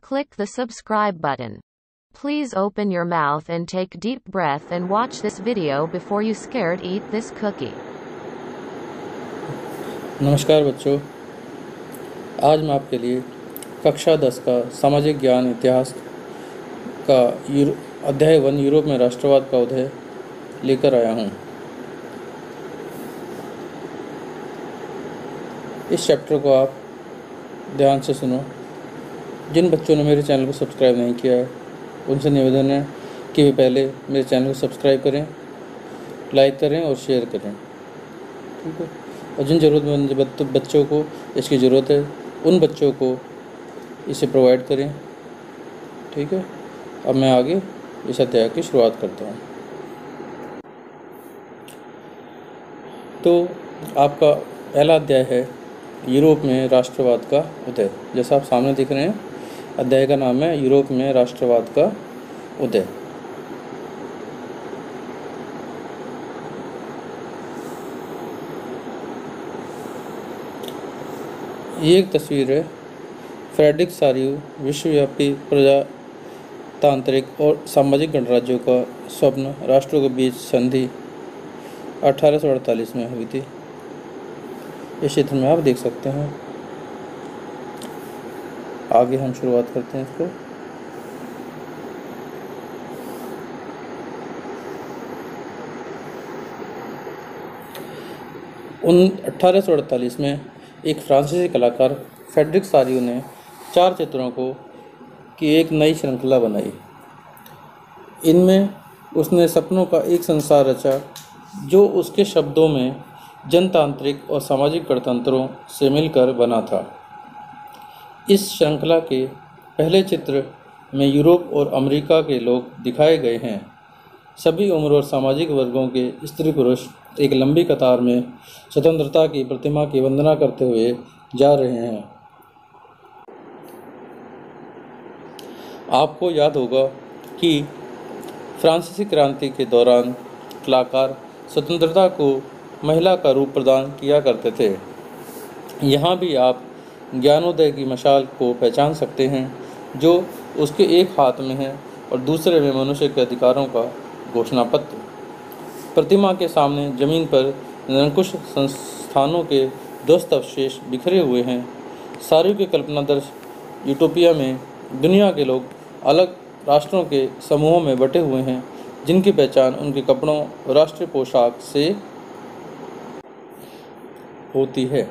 click the subscribe button. Please open your mouth and take deep breath and watch this video before you scared eat this cookie. नमस्कार बच्चों, आज मैं आपके लिए कक्षा 10 का सामाजिक ज्ञान इतिहास का अध्याय 1 यूरोप में राष्ट्रवाद का उदय लेकर आया हूँ। इस चैप्टर को आप ध्यान से सुनो। जिन बच्चों ने मेरे चैनल को सब्सक्राइब नहीं किया है उनसे निवेदन है कि वे पहले मेरे चैनल को सब्सक्राइब करें, लाइक करें और शेयर करें, ठीक है। और जिन ज़रूरतमंद बच्चों को इसकी ज़रूरत है उन बच्चों को इसे प्रोवाइड करें, ठीक है। अब मैं आगे इस अध्याय की शुरुआत करता हूँ। तो आपका पहला अध्याय है यूरोप में राष्ट्रवाद का उदय। जैसा आप सामने देख रहे हैं, अध्याय का नाम है यूरोप में राष्ट्रवाद का उदय। ये एक तस्वीर है। फ्रेडरिक सारियू विश्वव्यापी प्रजातांत्रिक और सामाजिक गणराज्यों का स्वप्न राष्ट्रों के बीच संधि 1848 में हुई थी। इस चित्र में आप देख सकते हैं। आगे हम शुरुआत करते हैं इसको। उन 1848 में एक फ्रांसीसी कलाकार फ्रेडरिक सारियू ने 4 चित्रों की एक नई श्रृंखला बनाई। इनमें उसने सपनों का एक संसार रचा जो उसके शब्दों में जनतांत्रिक और सामाजिक गणतंत्रों से मिलकर बना था। इस श्रृंखला के पहले चित्र में यूरोप और अमेरिका के लोग दिखाए गए हैं। सभी उम्र और सामाजिक वर्गों के स्त्री पुरुष एक लंबी कतार में स्वतंत्रता की प्रतिमा की वंदना करते हुए जा रहे हैं। आपको याद होगा कि फ्रांसीसी क्रांति के दौरान कलाकार स्वतंत्रता को महिला का रूप प्रदान किया करते थे। यहाँ भी आप ज्ञानोदय की मशाल को पहचान सकते हैं जो उसके एक हाथ में है और दूसरे में मनुष्य के अधिकारों का घोषणापत्र। प्रतिमा के सामने जमीन पर निरंकुश संस्थानों के ध्वस्त अवशेष बिखरे हुए हैं। सारियू के कल्पनादर्श यूटोपिया में दुनिया के लोग अलग राष्ट्रों के समूहों में बटे हुए हैं जिनकी पहचान उनके कपड़ों और राष्ट्रीय पोशाक से होती है।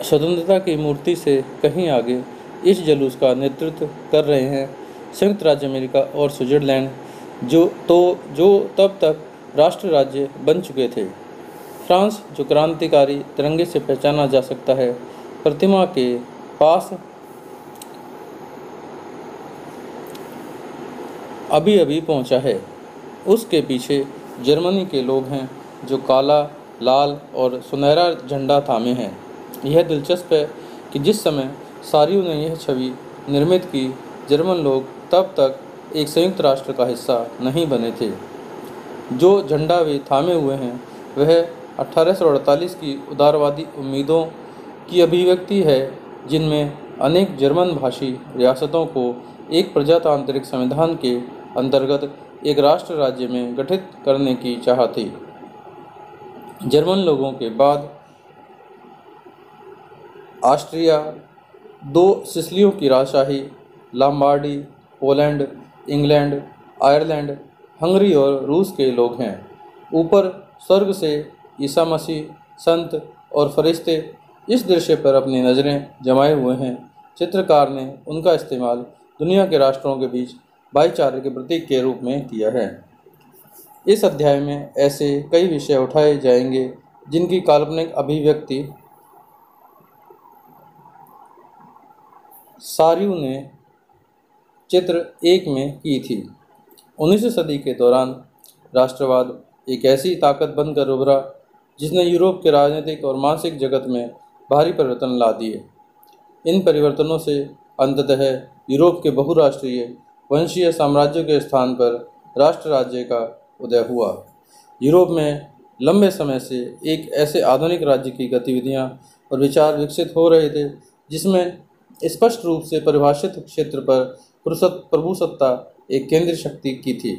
स्वतंत्रता की मूर्ति से कहीं आगे इस जुलूस का नेतृत्व कर रहे हैं संयुक्त राज्य अमेरिका और स्विट्जरलैंड, जो तब तक राष्ट्र राज्य बन चुके थे। फ्रांस, जो क्रांतिकारी तिरंगे से पहचाना जा सकता है, प्रतिमा के पास अभी अभी पहुंचा है। उसके पीछे जर्मनी के लोग हैं जो काला, लाल और सुनहरा झंडा थामे हैं। यह दिलचस्प है कि जिस समय सारियू ने यह छवि निर्मित की, जर्मन लोग तब तक एक संयुक्त राष्ट्र का हिस्सा नहीं बने थे। जो झंडा वे थामे हुए हैं वह 1848 की उदारवादी उम्मीदों की अभिव्यक्ति है, जिनमें अनेक जर्मन भाषी रियासतों को एक प्रजातांत्रिक संविधान के अंतर्गत एक राष्ट्र राज्य में गठित करने की चाह थी। जर्मन लोगों के बाद ऑस्ट्रिया, 2 सिसिलियों की राजशाही, Lombardy, Poland, England, Ireland, Hungary और रूस के लोग हैं। ऊपर स्वर्ग से ईसा मसीह, संत और फरिश्ते इस दृश्य पर अपनी नज़रें जमाए हुए हैं। चित्रकार ने उनका इस्तेमाल दुनिया के राष्ट्रों के बीच भाईचारे के प्रतीक के रूप में किया है। इस अध्याय में ऐसे कई विषय उठाए जाएंगे जिनकी काल्पनिक अभिव्यक्ति सारियू ने चित्र 1 में की थी। 19वीं सदी के दौरान राष्ट्रवाद एक ऐसी ताकत बनकर उभरा जिसने यूरोप के राजनीतिक और मानसिक जगत में भारी परिवर्तन ला दिए। इन परिवर्तनों से अंततः यूरोप के बहुराष्ट्रीय वंशीय साम्राज्यों के स्थान पर राष्ट्र राज्य का उदय हुआ। यूरोप में लंबे समय से एक ऐसे आधुनिक राज्य की गतिविधियां और विचार विकसित हो रहे थे जिसमें स्पष्ट रूप से परिभाषित क्षेत्र पर प्रभुसत्ता एक केंद्रीय शक्ति की थी,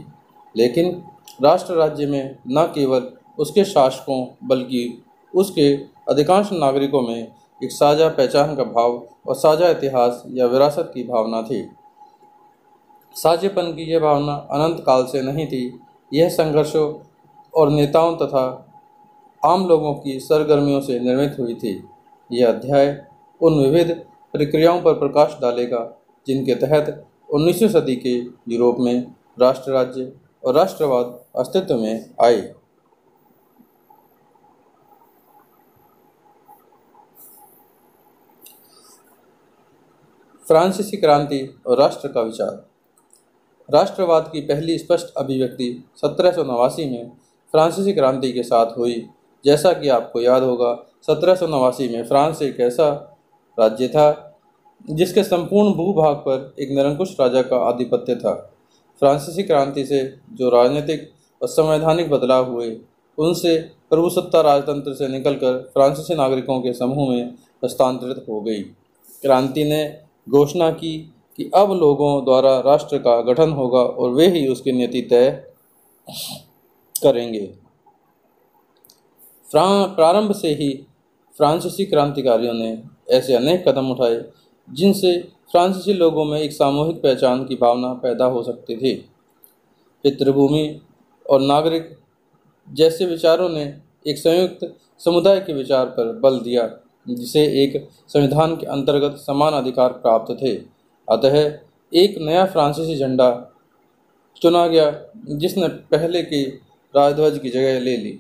लेकिन राष्ट्र राज्य में न केवल उसके शासकों बल्कि उसके अधिकांश नागरिकों में एक साझा पहचान का भाव और साझा इतिहास या विरासत की भावना थी। साझेपन की यह भावना अनंत काल से नहीं थी, यह संघर्षों और नेताओं तथा आम लोगों की सरगर्मियों से निर्मित हुई थी। यह अध्याय उन विविध प्रक्रियाओं पर प्रकाश डालेगा जिनके तहत 19वीं सदी के यूरोप में राष्ट्र राज्य और राष्ट्रवाद अस्तित्व में आए। फ्रांसीसी क्रांति और राष्ट्र का विचार। राष्ट्रवाद की पहली स्पष्ट अभिव्यक्ति 1789 में फ्रांसीसी क्रांति के साथ हुई। जैसा कि आपको याद होगा, 1789 में फ्रांस एक ऐसा राज्य था जिसके संपूर्ण भूभाग पर एक निरंकुश राजा का आधिपत्य था। फ्रांसीसी क्रांति से जो राजनीतिक और संवैधानिक बदलाव हुए, उनसे प्रभुसत्ता राजतंत्र से निकलकर फ्रांसीसी नागरिकों के समूह में हस्तांतरित हो गई। क्रांति ने घोषणा की कि अब लोगों द्वारा राष्ट्र का गठन होगा और वे ही उसकी नीति तय करेंगे। प्रारंभ से ही फ्रांसीसी क्रांतिकारियों ने ऐसे अनेक कदम उठाए जिनसे फ्रांसीसी लोगों में एक सामूहिक पहचान की भावना पैदा हो सकती थी। पितृभूमि और नागरिक जैसे विचारों ने एक संयुक्त समुदाय के विचार पर बल दिया, जिसे एक संविधान के अंतर्गत समान अधिकार प्राप्त थे। अतः एक नया फ्रांसीसी झंडा चुना गया जिसने पहले के राजध्वज की जगह ले ली।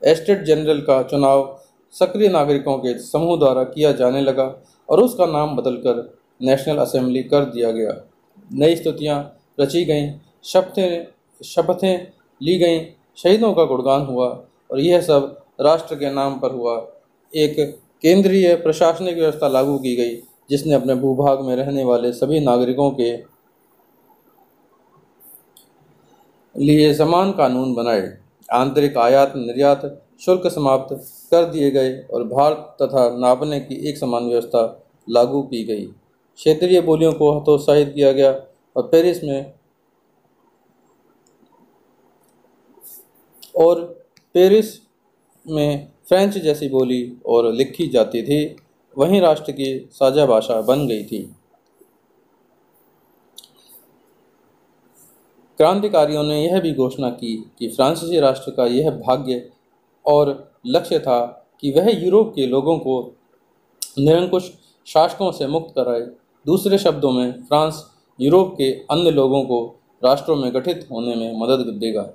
एस्टेट जनरल का चुनाव सक्रिय नागरिकों के समूह द्वारा किया जाने लगा और उसका नाम बदलकर नेशनल असेंबली कर दिया गया। नई स्तुतियाँ रची गईं, शपथें ली गईं, शहीदों का गुणगान हुआ और यह सब राष्ट्र के नाम पर हुआ। एक केंद्रीय प्रशासनिक व्यवस्था लागू की गई जिसने अपने भूभाग में रहने वाले सभी नागरिकों के लिए समान कानून बनाए। आंतरिक आयात निर्यात शुल्क समाप्त कर दिए गए और भार तथा नापने की एक समान व्यवस्था लागू की गई। क्षेत्रीय बोलियों को हतोत्साहित किया गया और पेरिस में फ्रेंच जैसी बोली और लिखी जाती थी, वहीं राष्ट्र की साझा भाषा बन गई थी। क्रांतिकारियों ने यह भी घोषणा की कि फ्रांसीसी राष्ट्र का यह भाग्य और लक्ष्य था कि वह यूरोप के लोगों को निरंकुश शासकों से मुक्त कराए। दूसरे शब्दों में, फ्रांस यूरोप के अन्य लोगों को राष्ट्रों में गठित होने में मदद देगा।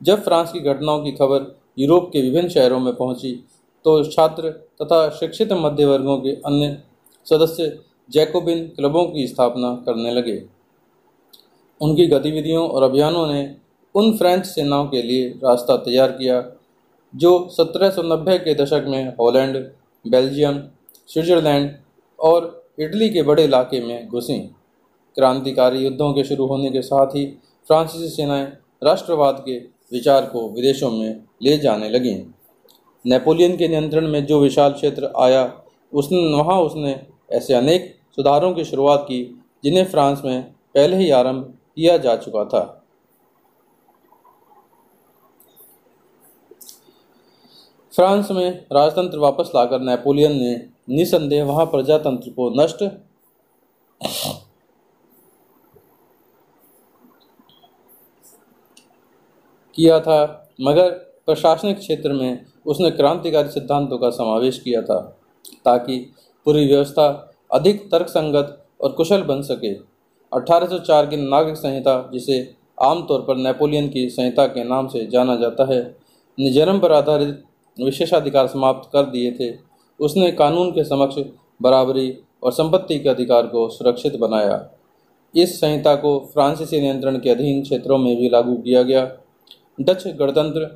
जब फ्रांस की घटनाओं की खबर यूरोप के विभिन्न शहरों में पहुंची, तो छात्र तथा शिक्षित मध्य वर्गों के अन्य सदस्य जैकोबिन क्लबों की स्थापना करने लगे। उनकी गतिविधियों और अभियानों ने उन फ्रेंच सेनाओं के लिए रास्ता तैयार किया जो 1790 के दशक में हॉलैंड, बेल्जियम, स्विट्जरलैंड और इटली के बड़े इलाके में घुसीं। क्रांतिकारी युद्धों के शुरू होने के साथ ही फ्रांसीसी सेनाएं राष्ट्रवाद के विचार को विदेशों में ले जाने लगीं। नेपोलियन के नियंत्रण में जो विशाल क्षेत्र आया, उसने ऐसे अनेक सुधारों की शुरुआत की जिन्हें फ्रांस में पहले ही आरंभ किया जा चुका था। फ्रांस में राजतंत्र वापस लाकर नेपोलियन ने निसंदेह वहां प्रजातंत्र को नष्ट किया था, मगर प्रशासनिक क्षेत्र में उसने क्रांतिकारी सिद्धांतों का समावेश किया था ताकि पूरी व्यवस्था अधिक तर्कसंगत और कुशल बन सके। 1804 की नागरिक संहिता, जिसे आमतौर पर नेपोलियन की संहिता के नाम से जाना जाता है, ने जन्म पर आधारित विशेषाधिकार समाप्त कर दिए थे। उसने कानून के समक्ष बराबरी और संपत्ति के अधिकार को सुरक्षित बनाया। इस संहिता को फ्रांसीसी नियंत्रण के अधीन क्षेत्रों में भी लागू किया गया। डच गणतंत्र,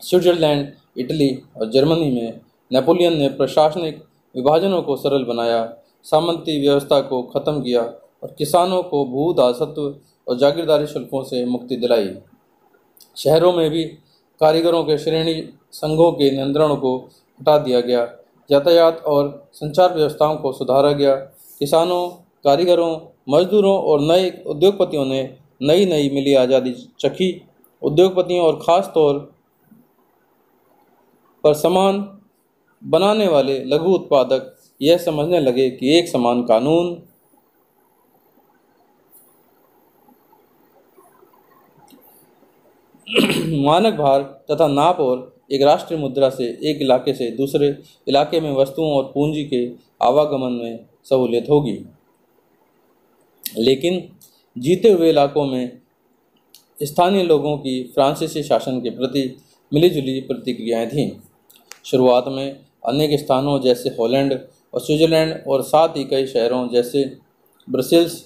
स्विट्जरलैंड, इटली और जर्मनी में नेपोलियन ने प्रशासनिक विभाजनों को सरल बनाया, सामंती व्यवस्था को खत्म किया और किसानों को भू दासत्व और जागीरदारी शुल्कों से मुक्ति दिलाई। शहरों में भी कारीगरों के श्रेणी संघों के नियंत्रणों को हटा दिया गया, यातायात और संचार व्यवस्थाओं को सुधारा गया। किसानों, कारीगरों, मजदूरों और नए उद्योगपतियों ने नई नई मिली आज़ादी चखी। उद्योगपतियों और ख़ास तौर पर सामान बनाने वाले लघु उत्पादक यह समझने लगे कि एक समान कानून, मानक भार तथा नाप और एक राष्ट्रीय मुद्रा से एक इलाके से दूसरे इलाके में वस्तुओं और पूंजी के आवागमन में सहूलियत होगी। लेकिन जीते हुए इलाकों में स्थानीय लोगों की फ्रांसीसी शासन के प्रति मिलीजुली प्रतिक्रियाएं थीं। शुरुआत में अनेक स्थानों जैसे हॉलैंड और स्विट्जरलैंड और साथ ही कई शहरों जैसे ब्रसेल्स,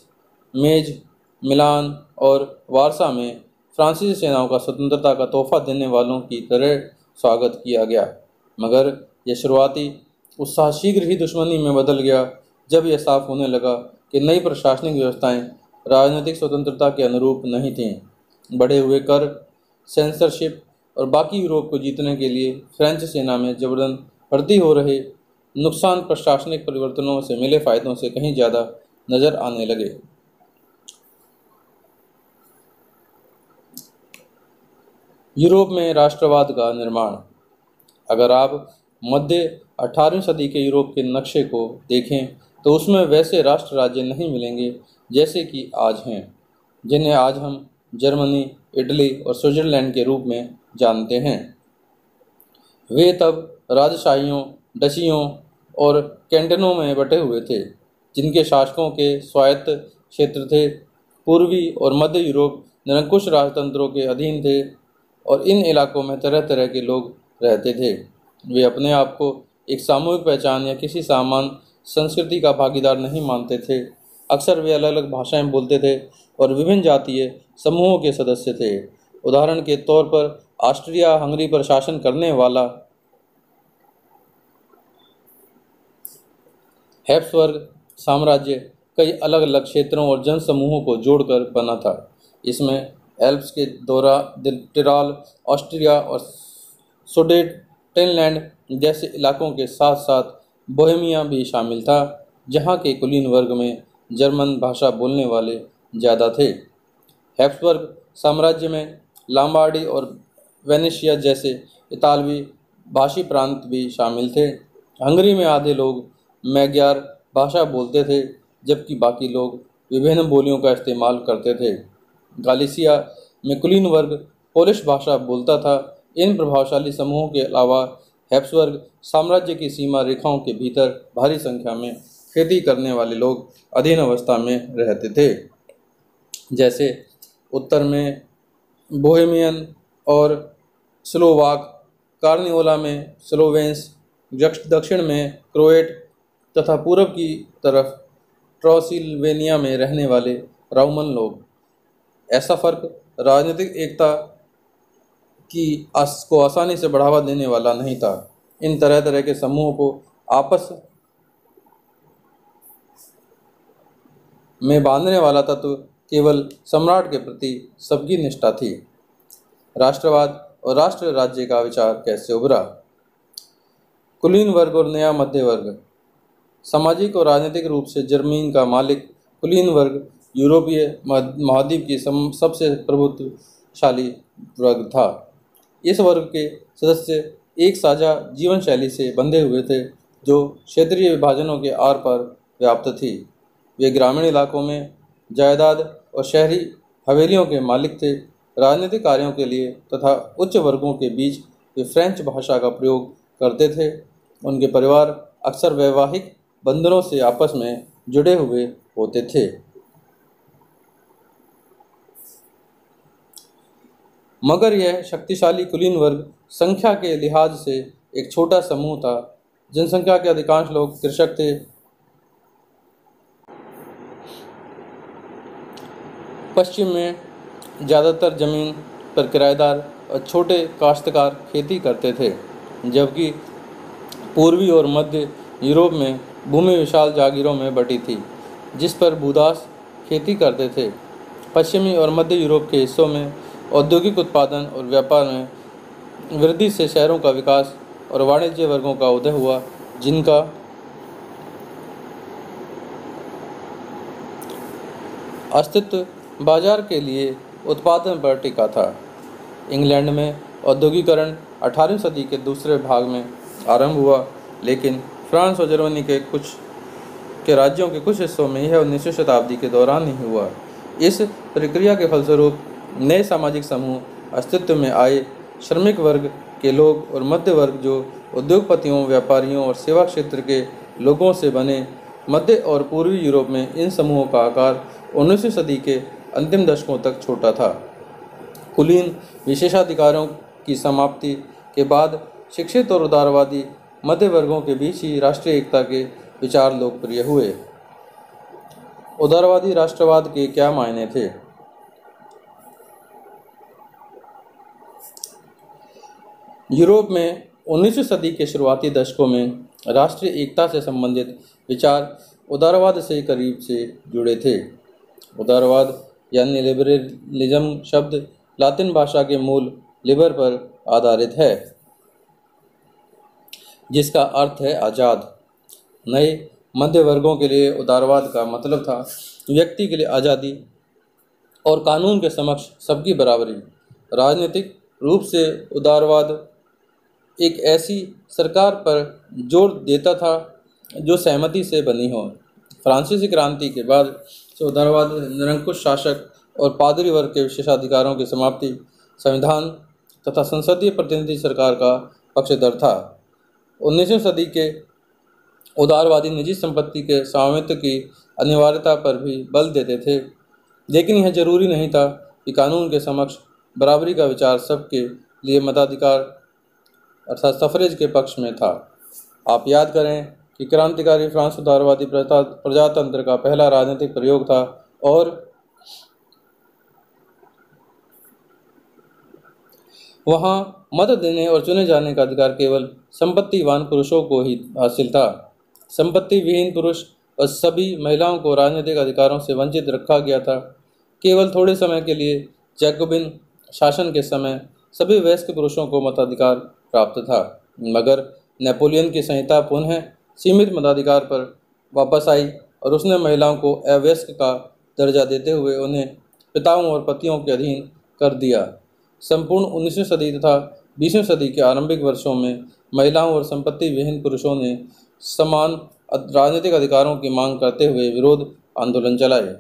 मेज, मिलान और वारसा में फ्रांसीसी सेनाओं का स्वतंत्रता का तोहफा देने वालों की तरह स्वागत किया गया। मगर यह शुरुआती उत्साह शीघ्र ही दुश्मनी में बदल गया जब यह साफ होने लगा कि नई प्रशासनिक व्यवस्थाएं राजनीतिक स्वतंत्रता के अनुरूप नहीं थीं। बढ़े हुए कर, सेंसरशिप और बाकी यूरोप को जीतने के लिए फ्रेंच सेना में जबरन भर्ती हो रहे नुकसान प्रशासनिक परिवर्तनों से मिले फायदों से कहीं ज़्यादा नज़र आने लगे। यूरोप में राष्ट्रवाद का निर्माण। अगर आप मध्य 18वीं सदी के यूरोप के नक्शे को देखें तो उसमें वैसे राष्ट्र राज्य नहीं मिलेंगे जैसे कि आज हैं, जिन्हें आज हम जर्मनी, इटली और स्विट्जरलैंड के रूप में जानते हैं। वे तब राजशाहियों, डचियों और कैंटनों में बटे हुए थे, जिनके शासकों के स्वायत्त क्षेत्र थे। पूर्वी और मध्य यूरोप निरंकुश राजतंत्रों के अधीन थे और इन इलाकों में तरह तरह के लोग रहते थे। वे अपने आप को एक सामूहिक पहचान या किसी सामान्य संस्कृति का भागीदार नहीं मानते थे। अक्सर वे अलग अलग भाषाएं बोलते थे और विभिन्न जातीय समूहों के सदस्य थे। उदाहरण के तौर पर ऑस्ट्रिया हंगरी पर शासन करने वाला हैब्सबर्ग साम्राज्य कई अलग अलग क्षेत्रों और जनसमूहों को जोड़कर बना था। इसमें एल्प्स के दौरा, टिराल, ऑस्ट्रिया और सुडेटेनलैंड जैसे इलाकों के साथ साथ बोहेमिया भी शामिल था, जहाँ के कुलीन वर्ग में जर्मन भाषा बोलने वाले ज़्यादा थे। हैब्सबर्ग साम्राज्य में लॉम्बार्डी और वेनेशिया जैसे इतालवी भाषी प्रांत भी शामिल थे। हंगरी में आधे लोग मैग्यार भाषा बोलते थे, जबकि बाकी लोग विभिन्न बोलियों का इस्तेमाल करते थे। गालिसिया में कुलीन वर्ग पोलिश भाषा बोलता था। इन प्रभावशाली समूहों के अलावा हैब्सबर्ग साम्राज्य की सीमा रेखाओं के भीतर भारी संख्या में खेती करने वाले लोग अधीन अवस्था में रहते थे, जैसे उत्तर में बोहेमियन और स्लोवाक, कार्नियोला में स्लोवेंस, दक्षिण में क्रोएट तथा पूर्व की तरफ ट्रांसिल्वेनिया में रहने वाले रोमन लोग। ऐसा फर्क राजनीतिक एकता को आसानी से बढ़ावा देने वाला नहीं था। इन तरह तरह के समूहों को आपस में बांधने वाला तत्व केवल सम्राट के प्रति सबकी निष्ठा थी। राष्ट्रवाद और राष्ट्र राज्य का विचार कैसे उभरा? कुलीन वर्ग और नया मध्य वर्ग। सामाजिक और राजनीतिक रूप से जर्मनी का मालिक कुलीन वर्ग यूरोपीय महाद्वीप की सबसे प्रभुत्वशाली वर्ग था। इस वर्ग के सदस्य एक साझा जीवन शैली से बंधे हुए थे जो क्षेत्रीय विभाजनों के आर पार व्याप्त थी। वे ग्रामीण इलाकों में जायदाद और शहरी हवेलियों के मालिक थे। राजनीतिक कार्यों के लिए तथा उच्च वर्गों के बीच वे फ्रेंच भाषा का प्रयोग करते थे। उनके परिवार अक्सर वैवाहिक बंधनों से आपस में जुड़े हुए होते थे। मगर यह शक्तिशाली कुलीन वर्ग संख्या के लिहाज से एक छोटा समूह था। जनसंख्या के अधिकांश लोग कृषक थे। पश्चिम में ज़्यादातर जमीन पर किराएदार और छोटे काश्तकार खेती करते थे, जबकि पूर्वी और मध्य यूरोप में भूमि विशाल जागीरों में बटी थी जिस पर भूदास खेती करते थे। पश्चिमी और मध्य यूरोप के हिस्सों में औद्योगिक उत्पादन और व्यापार में वृद्धि से शहरों का विकास और वाणिज्य वर्गों का उदय हुआ। जिनका अस्तित्व बाजार के लिए उत्पादन पर टिका था। इंग्लैंड में औद्योगिकरण 18वीं सदी के दूसरे भाग में आरंभ हुआ, लेकिन फ्रांस और जर्मनी के राज्यों के कुछ हिस्सों में यह 19वीं शताब्दी के दौरान ही हुआ। इस प्रक्रिया के फलस्वरूप नए सामाजिक समूह अस्तित्व में आए। श्रमिक वर्ग के लोग और मध्य वर्ग जो उद्योगपतियों, व्यापारियों और सेवा क्षेत्र के लोगों से बने। मध्य और पूर्वी यूरोप में इन समूहों का आकार 19वीं सदी के अंतिम दशकों तक छोटा था। कुलीन विशेषाधिकारों की समाप्ति के बाद शिक्षित और उदारवादी मध्य वर्गों के बीच ही राष्ट्रीय एकता के विचार लोकप्रिय हुए। उदारवादी राष्ट्रवाद के क्या मायने थे? यूरोप में 19वीं सदी के शुरुआती दशकों में राष्ट्रीय एकता से संबंधित विचार उदारवाद से करीब से जुड़े थे। उदारवाद यानी लिबरलिज्म शब्द लातिन भाषा के मूल लिबर पर आधारित है, जिसका अर्थ है आज़ाद। नए मध्य वर्गों के लिए उदारवाद का मतलब था व्यक्ति के लिए आज़ादी और कानून के समक्ष सबकी बराबरी। राजनीतिक रूप से उदारवाद एक ऐसी सरकार पर जोर देता था जो सहमति से बनी हो। फ्रांसीसी क्रांति के बाद से उदारवाद निरंकुश शासक और पादरी वर्ग के विशेषाधिकारों की समाप्ति, संविधान तथा संसदीय प्रतिनिधि सरकार का पक्षधर था। 19वीं सदी के उदारवादी निजी संपत्ति के स्वामित्व की अनिवार्यता पर भी बल देते थे, लेकिन यह जरूरी नहीं था कि कानून के समक्ष बराबरी का विचार सबके लिए मताधिकार अर्थात सफरेज के पक्ष में था। आप याद करें कि क्रांतिकारी फ्रांस उदारवादी प्रजातंत्र का पहला राजनीतिक प्रयोग था और वहां मत देने और चुने जाने का अधिकार केवल संपत्तिवान पुरुषों को ही हासिल था। संपत्ति विहीन पुरुष और सभी महिलाओं को राजनीतिक अधिकारों से वंचित रखा गया था। केवल थोड़े समय के लिए जैकोबिन शासन के समय सभी वयस्क पुरुषों को मताधिकार प्राप्त था, मगर नेपोलियन की संहिता पुनः सीमित मताधिकार पर वापस आई और उसने महिलाओं को अवयस्क का दर्जा देते हुए उन्हें पिताओं और पतियों के अधीन कर दिया। संपूर्ण 19वीं सदी तथा 20वीं सदी के आरंभिक वर्षों में महिलाओं और संपत्ति विहीन पुरुषों ने समान राजनीतिक अधिकारों की मांग करते हुए विरोध आंदोलन चलाए।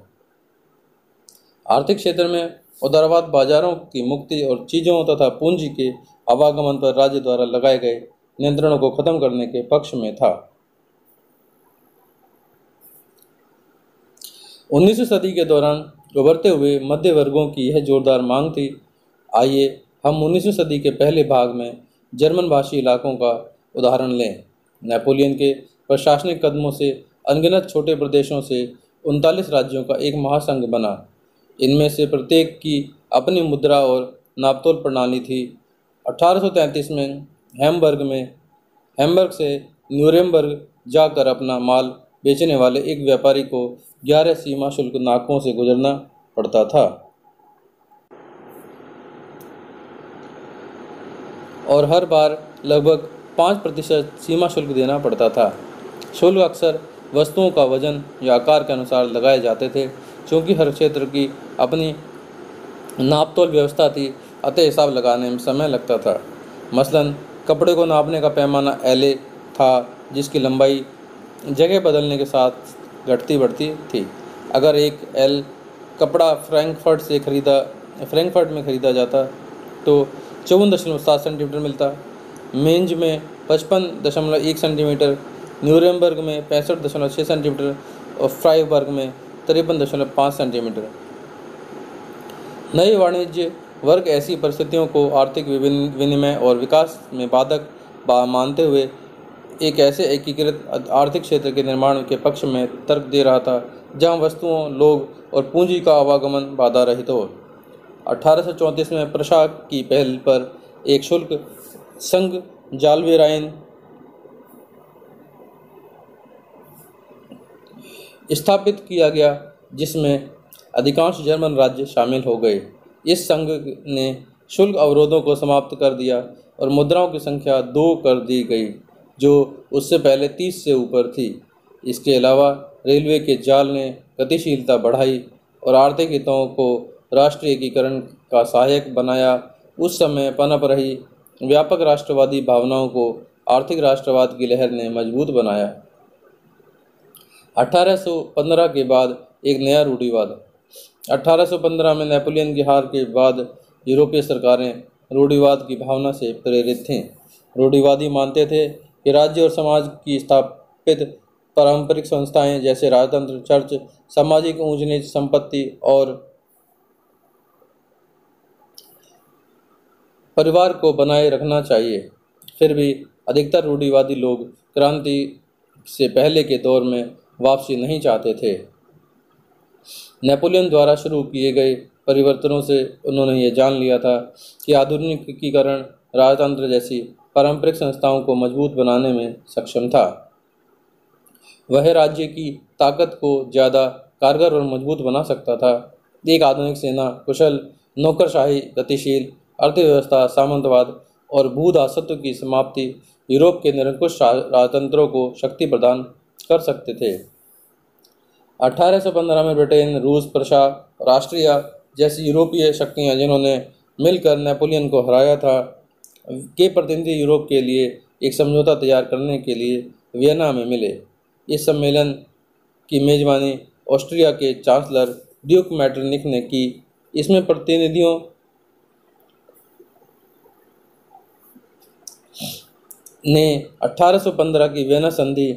आर्थिक क्षेत्र में उदारवाद बाजारों की मुक्ति और चीजों तथा पूंजी के आवागमन पर राज्य द्वारा लगाए गए नियंत्रणों को खत्म करने के पक्ष में था। 19वीं सदी के दौरान उभरते हुए मध्य वर्गों की यह जोरदार मांग थी। आइए हम 19वीं सदी के पहले भाग में जर्मन भाषी इलाकों का उदाहरण लें। नेपोलियन के प्रशासनिक कदमों से अनगिनत छोटे प्रदेशों से 39 राज्यों का एक महासंघ बना। इनमें से प्रत्येक की अपनी मुद्रा और नापतोल प्रणाली थी। 1833 में हैम्बर्ग से न्यूरेमबर्ग जाकर अपना माल बेचने वाले एक व्यापारी को 11 सीमा शुल्क नाकों से गुजरना पड़ता था और हर बार लगभग 5% सीमा शुल्क देना पड़ता था। शुल्क अक्सर वस्तुओं का वजन या आकार के अनुसार लगाए जाते थे। चूँकि हर क्षेत्र की अपनी नापतोल व्यवस्था थी, अतः हिसाब लगाने में समय लगता था। मसलन कपड़े को नापने का पैमाना LA था, जिसकी लंबाई जगह बदलने के साथ घटती बढ़ती थी। अगर एक L कपड़ा फ्रैंकफर्ट में ख़रीदा जाता तो 54.7 सेंटीमीटर मिलता, मेंज में 55.1 सेंटीमीटर, न्यूरेमबर्ग में 65.6 सेंटीमीटर और फ्राइबर्ग में 53.5 सेंटीमीटर। नए वाणिज्य वर्ग ऐसी परिस्थितियों को आर्थिक विनिमय और विकास में बाधक मानते हुए एक ऐसे एकीकृत आर्थिक क्षेत्र के निर्माण के पक्ष में तर्क दे रहा था जहां वस्तुओं, लोग और पूंजी का आवागमन बाधा रहित हो। 1834 में प्रशा की पहल पर एक शुल्क संघ जालवेराइन स्थापित किया गया, जिसमें अधिकांश जर्मन राज्य शामिल हो गए। इस संघ ने शुल्क अवरोधों को समाप्त कर दिया और मुद्राओं की संख्या 2 कर दी गई। जो उससे पहले 30 से ऊपर थी। इसके अलावा रेलवे के जाल ने गतिशीलता बढ़ाई और आर्थिक हितों को राष्ट्रीय एकीकरण का सहायक बनाया। उस समय पनप रही व्यापक राष्ट्रवादी भावनाओं को आर्थिक राष्ट्रवाद की लहर ने मजबूत बनाया। 1815 के बाद एक नया रूढ़िवाद। 1815 में नेपोलियन की हार के बाद यूरोपीय सरकारें रूढ़िवाद की भावना से प्रेरित थीं। रूढ़िवादी मानते थे कि राज्य और समाज की स्थापित पारंपरिक संस्थाएं जैसे राजतंत्र, चर्च, सामाजिक ऊंच नीच, संपत्ति और परिवार को बनाए रखना चाहिए। फिर भी अधिकतर रूढ़िवादी लोग क्रांति से पहले के दौर में वापसी नहीं चाहते थे। नेपोलियन द्वारा शुरू किए गए परिवर्तनों से उन्होंने ये जान लिया था कि आधुनिकीकरण राजतंत्र जैसी पारंपरिक संस्थाओं को मजबूत बनाने में सक्षम था। वह राज्य की ताकत को ज़्यादा कारगर और मजबूत बना सकता था। एक आधुनिक सेना, कुशल नौकरशाही, गतिशील अर्थव्यवस्था, सामंतवाद और भूदासत्व की समाप्ति यूरोप के निरंकुश राजतंत्रों को शक्ति प्रदान कर सकते थे। 1815 में ब्रिटेन, रूस, प्रशा और ऑस्ट्रिया जैसी यूरोपीय शक्तियां जिन्होंने मिलकर नेपोलियन को हराया था के प्रतिनिधि यूरोप के लिए एक समझौता तैयार करने के लिए वियना में मिले। इस सम्मेलन की मेजबानी ऑस्ट्रिया के चांसलर ड्यूक मेटरनिख ने की। इसमें प्रतिनिधियों ने 1815 की वियना संधि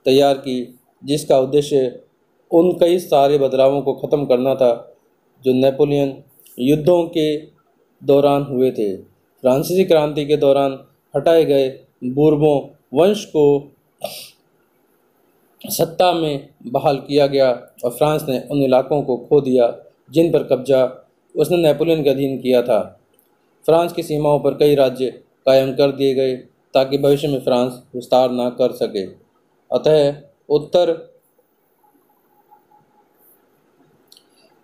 तैयार की, जिसका उद्देश्य उन कई सारे बदलावों को ख़त्म करना था जो नेपोलियन युद्धों के दौरान हुए थे। फ्रांसीसी क्रांति के दौरान हटाए गए बूर्बों वंश को सत्ता में बहाल किया गया और फ्रांस ने उन इलाकों को खो दिया जिन पर कब्जा उसने नेपोलियन के अधीन किया था। फ्रांस की सीमाओं पर कई राज्य कायम कर दिए गए ताकि भविष्य में फ्रांस विस्तार न कर सके। अतः उत्तर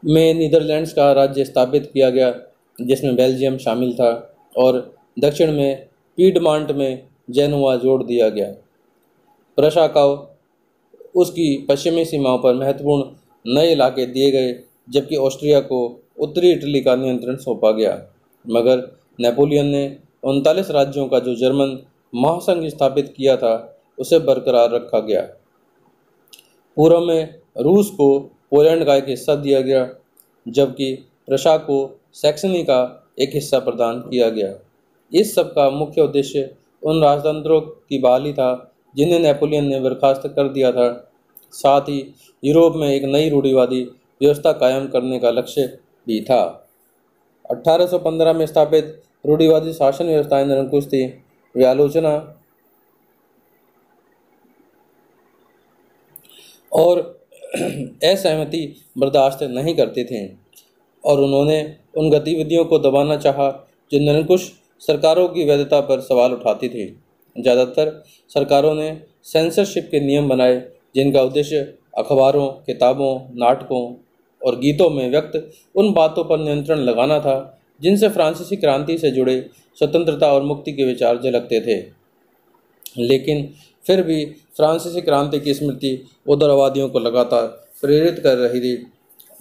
में नीदरलैंड्स का राज्य स्थापित किया गया, जिसमें बेल्जियम शामिल था, और दक्षिण में पीडमांट में जेनुआ जोड़ दिया गया। प्रशा को उसकी पश्चिमी सीमाओं पर महत्वपूर्ण नए इलाके दिए गए, जबकि ऑस्ट्रिया को उत्तरी इटली का नियंत्रण सौंपा गया। मगर नेपोलियन ने 39 राज्यों का जो जर्मन महासंघ स्थापित किया था उसे बरकरार रखा गया। पूर्व में रूस को पोलैंड का एक हिस्सा दिया गया, जबकि प्रशा को सैक्सनी का एक हिस्सा प्रदान किया गया। इस सब का मुख्य उद्देश्य उन राजतंत्रों की बहाली था जिन्हें नेपोलियन ने बर्खास्त कर दिया था। साथ ही यूरोप में एक नई रूढ़िवादी व्यवस्था कायम करने का लक्ष्य भी था। 1815 में स्थापित रूढ़िवादी शासन व्यवस्थाएं निरंकुश थी। वे आलोचना और असहमति बर्दाश्त नहीं करते थे और उन्होंने उन गतिविधियों को दबाना चाहा जो निरंकुश सरकारों की वैधता पर सवाल उठाती थी। ज़्यादातर सरकारों ने सेंसरशिप के नियम बनाए, जिनका उद्देश्य अखबारों, किताबों, नाटकों और गीतों में व्यक्त उन बातों पर नियंत्रण लगाना था जिनसे फ्रांसीसी क्रांति से जुड़े स्वतंत्रता और मुक्ति के विचार झलकते थे। लेकिन फिर भी फ्रांसीसी क्रांति की स्मृति उदारवादियों को लगातार प्रेरित कर रही थी।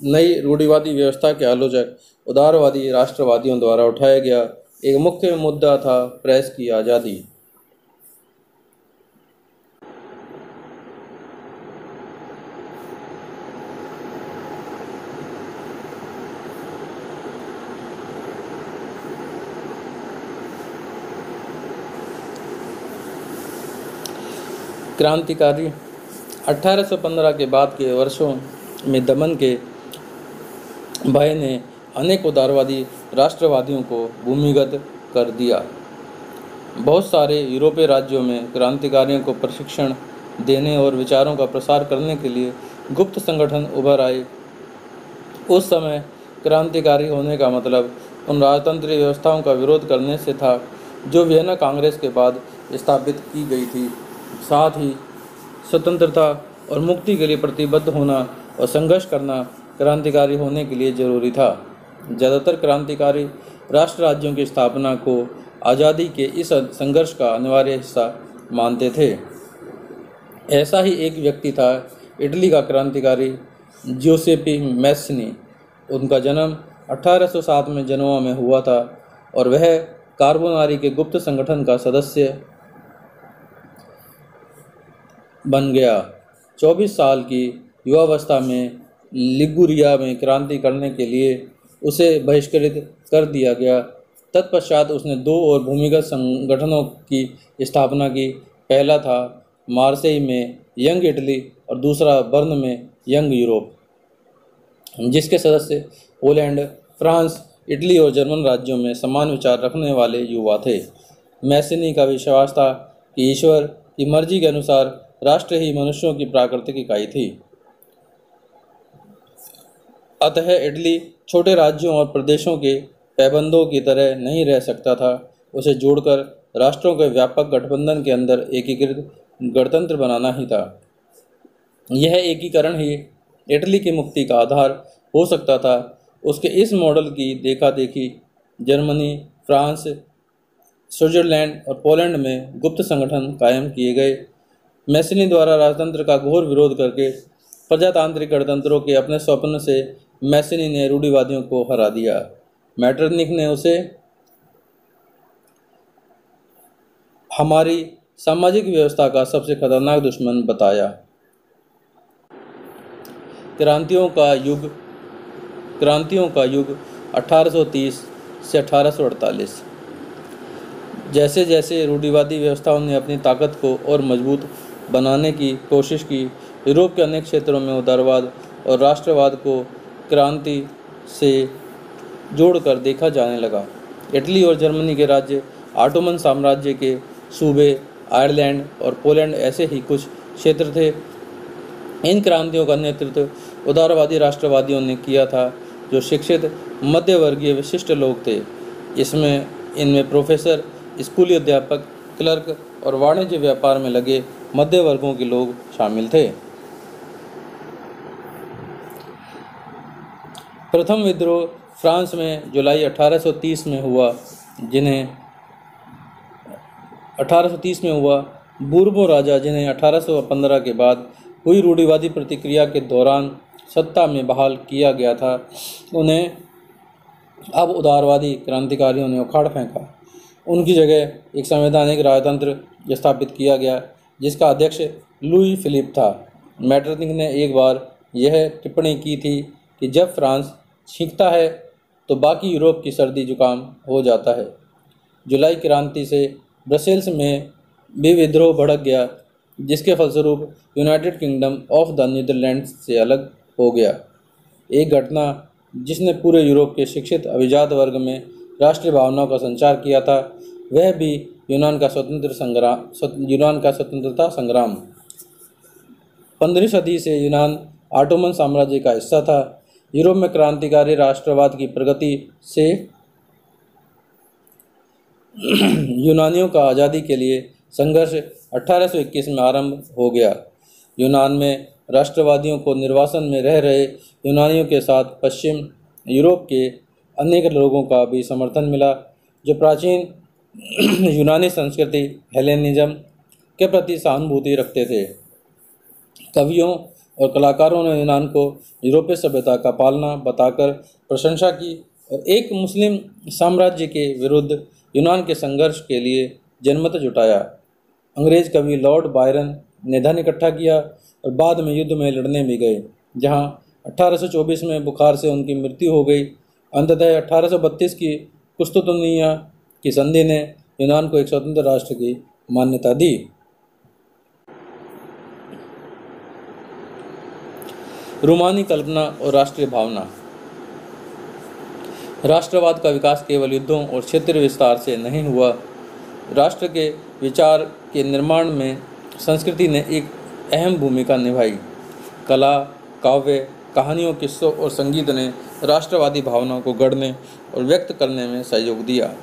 नई रूढ़िवादी व्यवस्था के आलोचक उदारवादी राष्ट्रवादियों द्वारा उठाया गया एक मुख्य मुद्दा था प्रेस की आज़ादी। क्रांतिकारी 1815 के बाद के वर्षों में दमन के भय ने अनेक उदारवादी राष्ट्रवादियों को भूमिगत कर दिया। बहुत सारे यूरोपीय राज्यों में क्रांतिकारियों को प्रशिक्षण देने और विचारों का प्रसार करने के लिए गुप्त संगठन उभर आए। उस समय क्रांतिकारी होने का मतलब उन राजतंत्रीय व्यवस्थाओं का विरोध करने से था जो वियना कांग्रेस के बाद स्थापित की गई थी। साथ ही स्वतंत्रता और मुक्ति के लिए प्रतिबद्ध होना और संघर्ष करना क्रांतिकारी होने के लिए जरूरी था। ज़्यादातर क्रांतिकारी राष्ट्र राज्यों की स्थापना को आज़ादी के इस संघर्ष का अनिवार्य हिस्सा मानते थे। ऐसा ही एक व्यक्ति था इटली का क्रांतिकारी जियोसेपी मैस्सिनी। उनका जन्म 1807 में जनोआ में हुआ था और वह कार्बोनारी के गुप्त संगठन का सदस्य बन गया। 24 साल की युवावस्था में लिगुरिया में क्रांति करने के लिए उसे बहिष्कृत कर दिया गया। तत्पश्चात उसने 2 और भूमिगत संगठनों की स्थापना की। पहला था मार्सेई में यंग इटली और दूसरा बर्न में यंग यूरोप, जिसके सदस्य पोलैंड, फ्रांस, इटली और जर्मन राज्यों में समान विचार रखने वाले युवा थे। मैसिनी का विश्वास था कि ईश्वर की मर्जी के अनुसार राष्ट्र ही मनुष्यों की प्राकृतिक इकाई थी। अतः इटली छोटे राज्यों और प्रदेशों के पैबंदों की तरह नहीं रह सकता था। उसे जोड़कर राष्ट्रों के व्यापक गठबंधन के अंदर एकीकृत गणतंत्र बनाना ही था। यह एकीकरण ही इटली की मुक्ति का आधार हो सकता था। उसके इस मॉडल की देखा देखी जर्मनी, फ्रांस, स्विट्जरलैंड और पोलैंड में गुप्त संगठन कायम किए गए। मैसिनी द्वारा राजतंत्र का घोर विरोध करके प्रजातांत्रिक गणतंत्रों के अपने स्वप्न से मैसिनी ने रूढ़िवादियों को हरा दिया। मैटरनिक ने उसे हमारी सामाजिक व्यवस्था का सबसे खतरनाक दुश्मन बताया। क्रांतियों का युग 1830 से 1848। जैसे जैसे रूढ़िवादी व्यवस्थाओं ने अपनी ताकत को और मजबूत बनाने की कोशिश की, यूरोप के अनेक क्षेत्रों में उदारवाद और राष्ट्रवाद को क्रांति से जोड़कर देखा जाने लगा। इटली और जर्मनी के राज्य, ऑटोमन साम्राज्य के सूबे, आयरलैंड और पोलैंड ऐसे ही कुछ क्षेत्र थे। इन क्रांतियों का नेतृत्व उदारवादी राष्ट्रवादियों ने किया था, जो शिक्षित मध्यवर्गीय विशिष्ट लोग थे। इनमें प्रोफेसर, स्कूली अध्यापक, क्लर्क और वाणिज्य व्यापार में लगे मध्य वर्गों के लोग शामिल थे। प्रथम विद्रोह फ्रांस में जुलाई 1830 में हुआ, बूर्बो राजा, जिन्हें 1815 के बाद हुई रूढ़िवादी प्रतिक्रिया के दौरान सत्ता में बहाल किया गया था, उन्हें अब उदारवादी क्रांतिकारियों ने उखाड़ फेंका। उनकी जगह एक संवैधानिक राजतंत्र स्थापित किया गया, जिसका अध्यक्ष लुई फिलिप था। मैटरनिक ने एक बार यह टिप्पणी की थी कि जब फ्रांस छींकता है तो बाकी यूरोप की सर्दी जुकाम हो जाता है। जुलाई क्रांति से ब्रसेल्स में भी विद्रोह भड़क गया, जिसके फलस्वरूप United kingdom of the Netherlands से अलग हो गया। एक घटना जिसने पूरे यूरोप के शिक्षित अभिजात वर्ग में राष्ट्रीय भावनाओं का संचार किया था, वह भी यूनान का स्वतंत्रता संग्राम। 15वीं सदी से यूनान ऑटोमन साम्राज्य का हिस्सा था। यूरोप में क्रांतिकारी राष्ट्रवाद की प्रगति से यूनानियों का आज़ादी के लिए संघर्ष 1821 में आरंभ हो गया। यूनान में राष्ट्रवादियों को निर्वासन में रह रहे यूनानियों के साथ पश्चिम यूरोप के अनेक लोगों का भी समर्थन मिला, जो प्राचीन यूनानी संस्कृति हेलेनिज्म के प्रति सहानुभूति रखते थे। कवियों और कलाकारों ने यूनान को यूरोपीय सभ्यता का पालना बताकर प्रशंसा की और एक मुस्लिम साम्राज्य के विरुद्ध यूनान के संघर्ष के लिए जनमत जुटाया। अंग्रेज कवि लॉर्ड बायरन ने धन इकट्ठा किया और बाद में युद्ध में लड़ने भी गए, जहां 1824 में बुखार से उनकी मृत्यु हो गई। अंततः 1832 की कुस्तुतुनिया की संधि ने यूनान को एक स्वतंत्र राष्ट्र की मान्यता दी। रूमानी कल्पना और राष्ट्रीय भावना। राष्ट्रवाद का विकास केवल युद्धों और क्षेत्र विस्तार से नहीं हुआ। राष्ट्र के विचार के निर्माण में संस्कृति ने एक अहम भूमिका निभाई। कला, काव्य, कहानियों, किस्सों और संगीत ने राष्ट्रवादी भावनाओं को गढ़ने और व्यक्त करने में सहयोग दिया।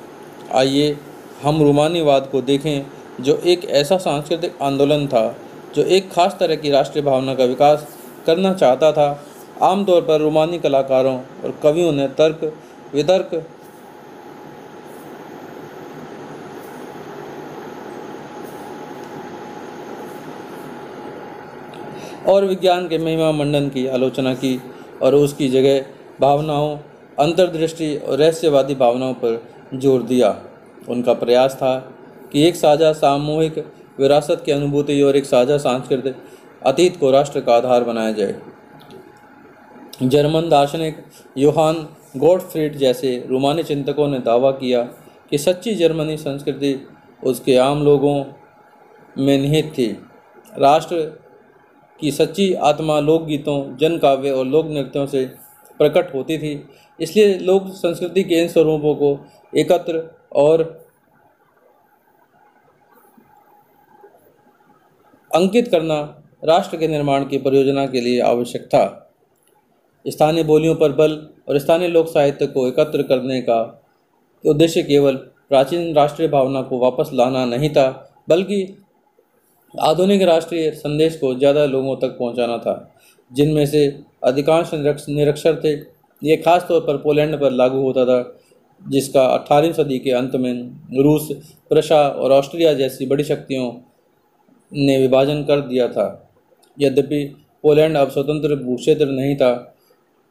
आइए हम रूमानीवाद को देखें, जो एक ऐसा सांस्कृतिक आंदोलन था जो एक खास तरह की राष्ट्रीय भावना का विकास करना चाहता था। आमतौर पर रूमानी कलाकारों और कवियों ने तर्क वितर्क और विज्ञान के महिमा मंडन की आलोचना की और उसकी जगह भावनाओं, अंतर्दृष्टि और रहस्यवादी भावनाओं पर जोर दिया। उनका प्रयास था कि एक साझा सामूहिक विरासत की अनुभूति और एक साझा सांस्कृतिक अतीत को राष्ट्र का आधार बनाया जाए। जर्मन दार्शनिक योहान गॉटफ्रीड जैसे रोमानी चिंतकों ने दावा किया कि सच्ची जर्मनी संस्कृति उसके आम लोगों में निहित थी। राष्ट्र की सच्ची आत्मा लोकगीतों, जन काव्य और लोक नृत्यों से प्रकट होती थी। इसलिए लोक संस्कृति के इन स्वरूपों को एकत्र और अंकित करना राष्ट्र के निर्माण की परियोजना के लिए आवश्यक था। स्थानीय बोलियों पर बल और स्थानीय लोक साहित्य को एकत्र करने का उद्देश्य केवल प्राचीन राष्ट्रीय भावना को वापस लाना नहीं था, बल्कि आधुनिक राष्ट्रीय संदेश को ज़्यादा लोगों तक पहुंचाना था, जिनमें से अधिकांश निरक्षर थे। ये खास तौर पर पोलैंड पर लागू होता था, जिसका 18वीं सदी के अंत में रूस, प्रशा और ऑस्ट्रिया जैसी बड़ी शक्तियों ने विभाजन कर दिया था। यद्यपि पोलैंड अब स्वतंत्र भूक्षेत्र नहीं था,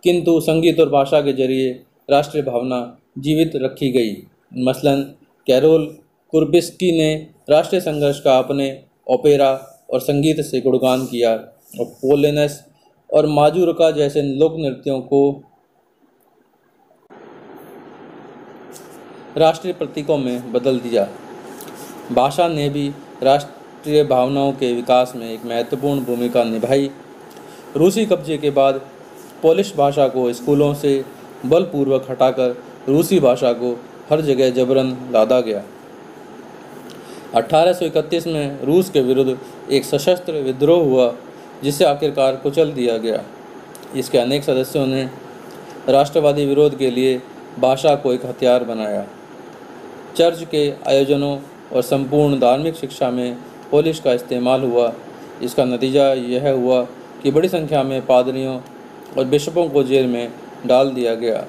किंतु संगीत और भाषा के जरिए राष्ट्रीय भावना जीवित रखी गई। मसलन कैरोल कुर्बिस्की ने राष्ट्रीय संघर्ष का अपने ओपेरा और संगीत से गुणगान किया और पोलेनस और माजूरका जैसे लोक नृत्यों को राष्ट्रीय प्रतीकों में बदल दिया। भाषा ने भी राष्ट्रीय भावनाओं के विकास में एक महत्वपूर्ण भूमिका निभाई। रूसी कब्जे के बाद पोलिश भाषा को स्कूलों से बलपूर्वक हटाकर रूसी भाषा को हर जगह जबरन लादा गया। 1831 में रूस के विरुद्ध एक सशस्त्र विद्रोह हुआ, जिसे आखिरकार कुचल दिया गया। इसके अनेक सदस्यों ने राष्ट्रवादी विरोध के लिए भाषा को एक हथियार बनाया। चर्च के आयोजनों और संपूर्ण धार्मिक शिक्षा में पोलिश का इस्तेमाल हुआ। इसका नतीजा यह हुआ कि बड़ी संख्या में पादरियों और बिशपों को जेल में डाल दिया गया।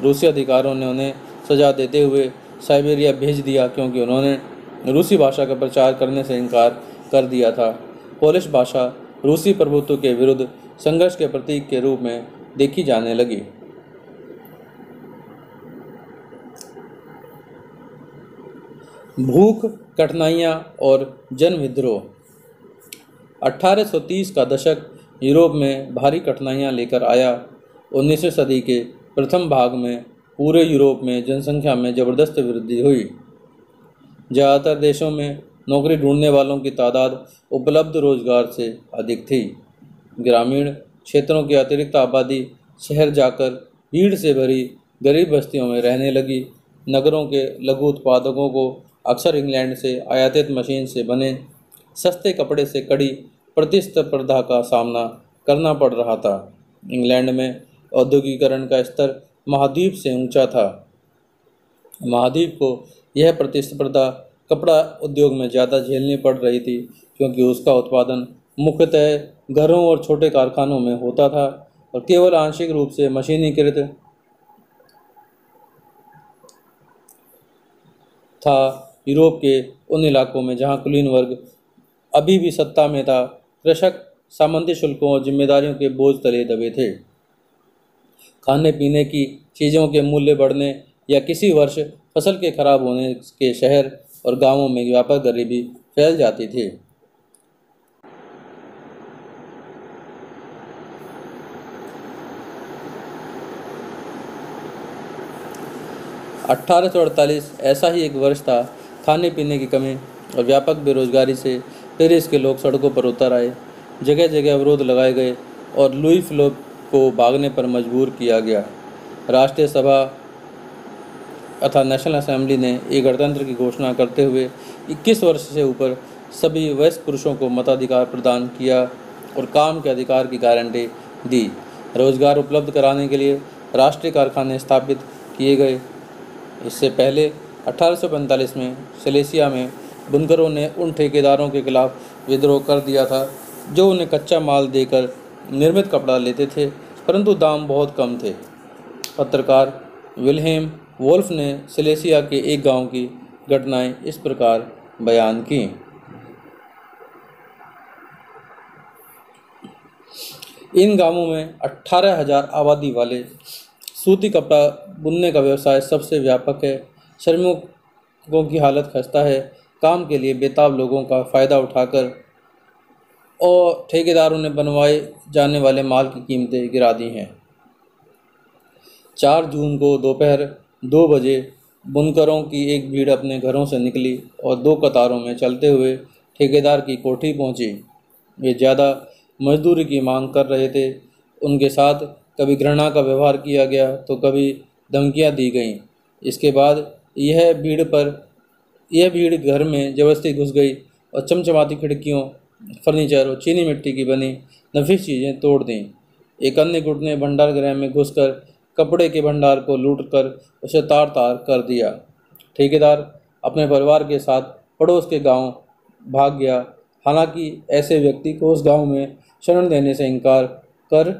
रूसी अधिकारियों ने उन्हें सजा देते हुए साइबेरिया भेज दिया, क्योंकि उन्होंने रूसी भाषा का प्रचार करने से इनकार कर दिया था। पोलिश भाषा रूसी प्रभुत्व के विरुद्ध संघर्ष के प्रतीक के रूप में देखी जाने लगी। भूख, कठिनाइयाँ और जन विद्रोह। 1830 का दशक यूरोप में भारी कठिनाइयाँ लेकर आया। 19वीं सदी के प्रथम भाग में पूरे यूरोप में जनसंख्या में ज़बरदस्त वृद्धि हुई। ज़्यादातर देशों में नौकरी ढूंढने वालों की तादाद उपलब्ध रोजगार से अधिक थी। ग्रामीण क्षेत्रों की अतिरिक्त आबादी शहर जाकर भीड़ से भरी गरीब बस्तियों में रहने लगी। नगरों के लघु उत्पादकों को अक्सर इंग्लैंड से आयातित मशीन से बने सस्ते कपड़े से कड़ी प्रतिस्पर्धा का सामना करना पड़ रहा था। इंग्लैंड में औद्योगिकरण का स्तर महाद्वीप से ऊंचा था। महाद्वीप को यह प्रतिस्पर्धा कपड़ा उद्योग में ज़्यादा झेलनी पड़ रही थी, क्योंकि उसका उत्पादन मुख्यतः घरों और छोटे कारखानों में होता था और केवल आंशिक रूप से मशीनीकृत था। यूरोप के उन इलाकों में जहां कुलीन वर्ग अभी भी सत्ता में था, कृषक सामंती शुल्कों और जिम्मेदारियों के बोझ तले दबे थे। खाने पीने की चीज़ों के मूल्य बढ़ने या किसी वर्ष फसल के खराब होने के शहर और गांवों में व्यापक गरीबी फैल जाती थी। (1848) ऐसा ही एक वर्ष था। खाने पीने की कमी और व्यापक बेरोजगारी से पेरिस के लोग सड़कों पर उतर आए। जगह जगह अवरोध लगाए गए और लुई फिलिप को भागने पर मजबूर किया गया। राष्ट्रीय सभा अथवा नेशनल असेंबली ने एक गणतंत्र की घोषणा करते हुए 21 वर्ष से ऊपर सभी वयस्क पुरुषों को मताधिकार प्रदान किया और काम के अधिकार की गारंटी दी। रोजगार उपलब्ध कराने के लिए राष्ट्रीय कारखाने स्थापित किए गए। इससे पहले 1845 में सिलेसिया में बुनकरों ने उन ठेकेदारों के खिलाफ विद्रोह कर दिया था जो उन्हें कच्चा माल देकर निर्मित कपड़ा लेते थे, परंतु दाम बहुत कम थे। पत्रकार विल्हेम वोल्फ ने सिलेसिया के एक गांव की घटनाएं इस प्रकार बयान की। इन गांवों में 18,000 आबादी वाले सूती कपड़ा बुनने का व्यवसाय सबसे व्यापक है। श्रमिकों की हालत खस्ता है। काम के लिए बेताब लोगों का फ़ायदा उठाकर और ठेकेदारों ने बनवाए जाने वाले माल की कीमतें गिरा दी हैं। 4 जून को दोपहर 2 बजे बुनकरों की एक भीड़ अपने घरों से निकली और 2 कतारों में चलते हुए ठेकेदार की कोठी पहुंची। वे ज़्यादा मजदूरी की मांग कर रहे थे। उनके साथ कभी घृणा का व्यवहार किया गया तो कभी धमकियां दी गईं। इसके बाद यह भीड़ घर में जबरदस्ती घुस गई और चमचमाती खिड़कियों, फर्नीचर और चीनी मिट्टी की बनी नफीस चीज़ें तोड़ दीं। एक अन्य गुट ने भंडार गृह में घुसकर कपड़े के भंडार को लूटकर उसे तार तार कर दिया। ठेकेदार अपने परिवार के साथ पड़ोस के गांव भाग गया। हालांकि ऐसे व्यक्ति को उस गांव में शरण देने से इनकार कर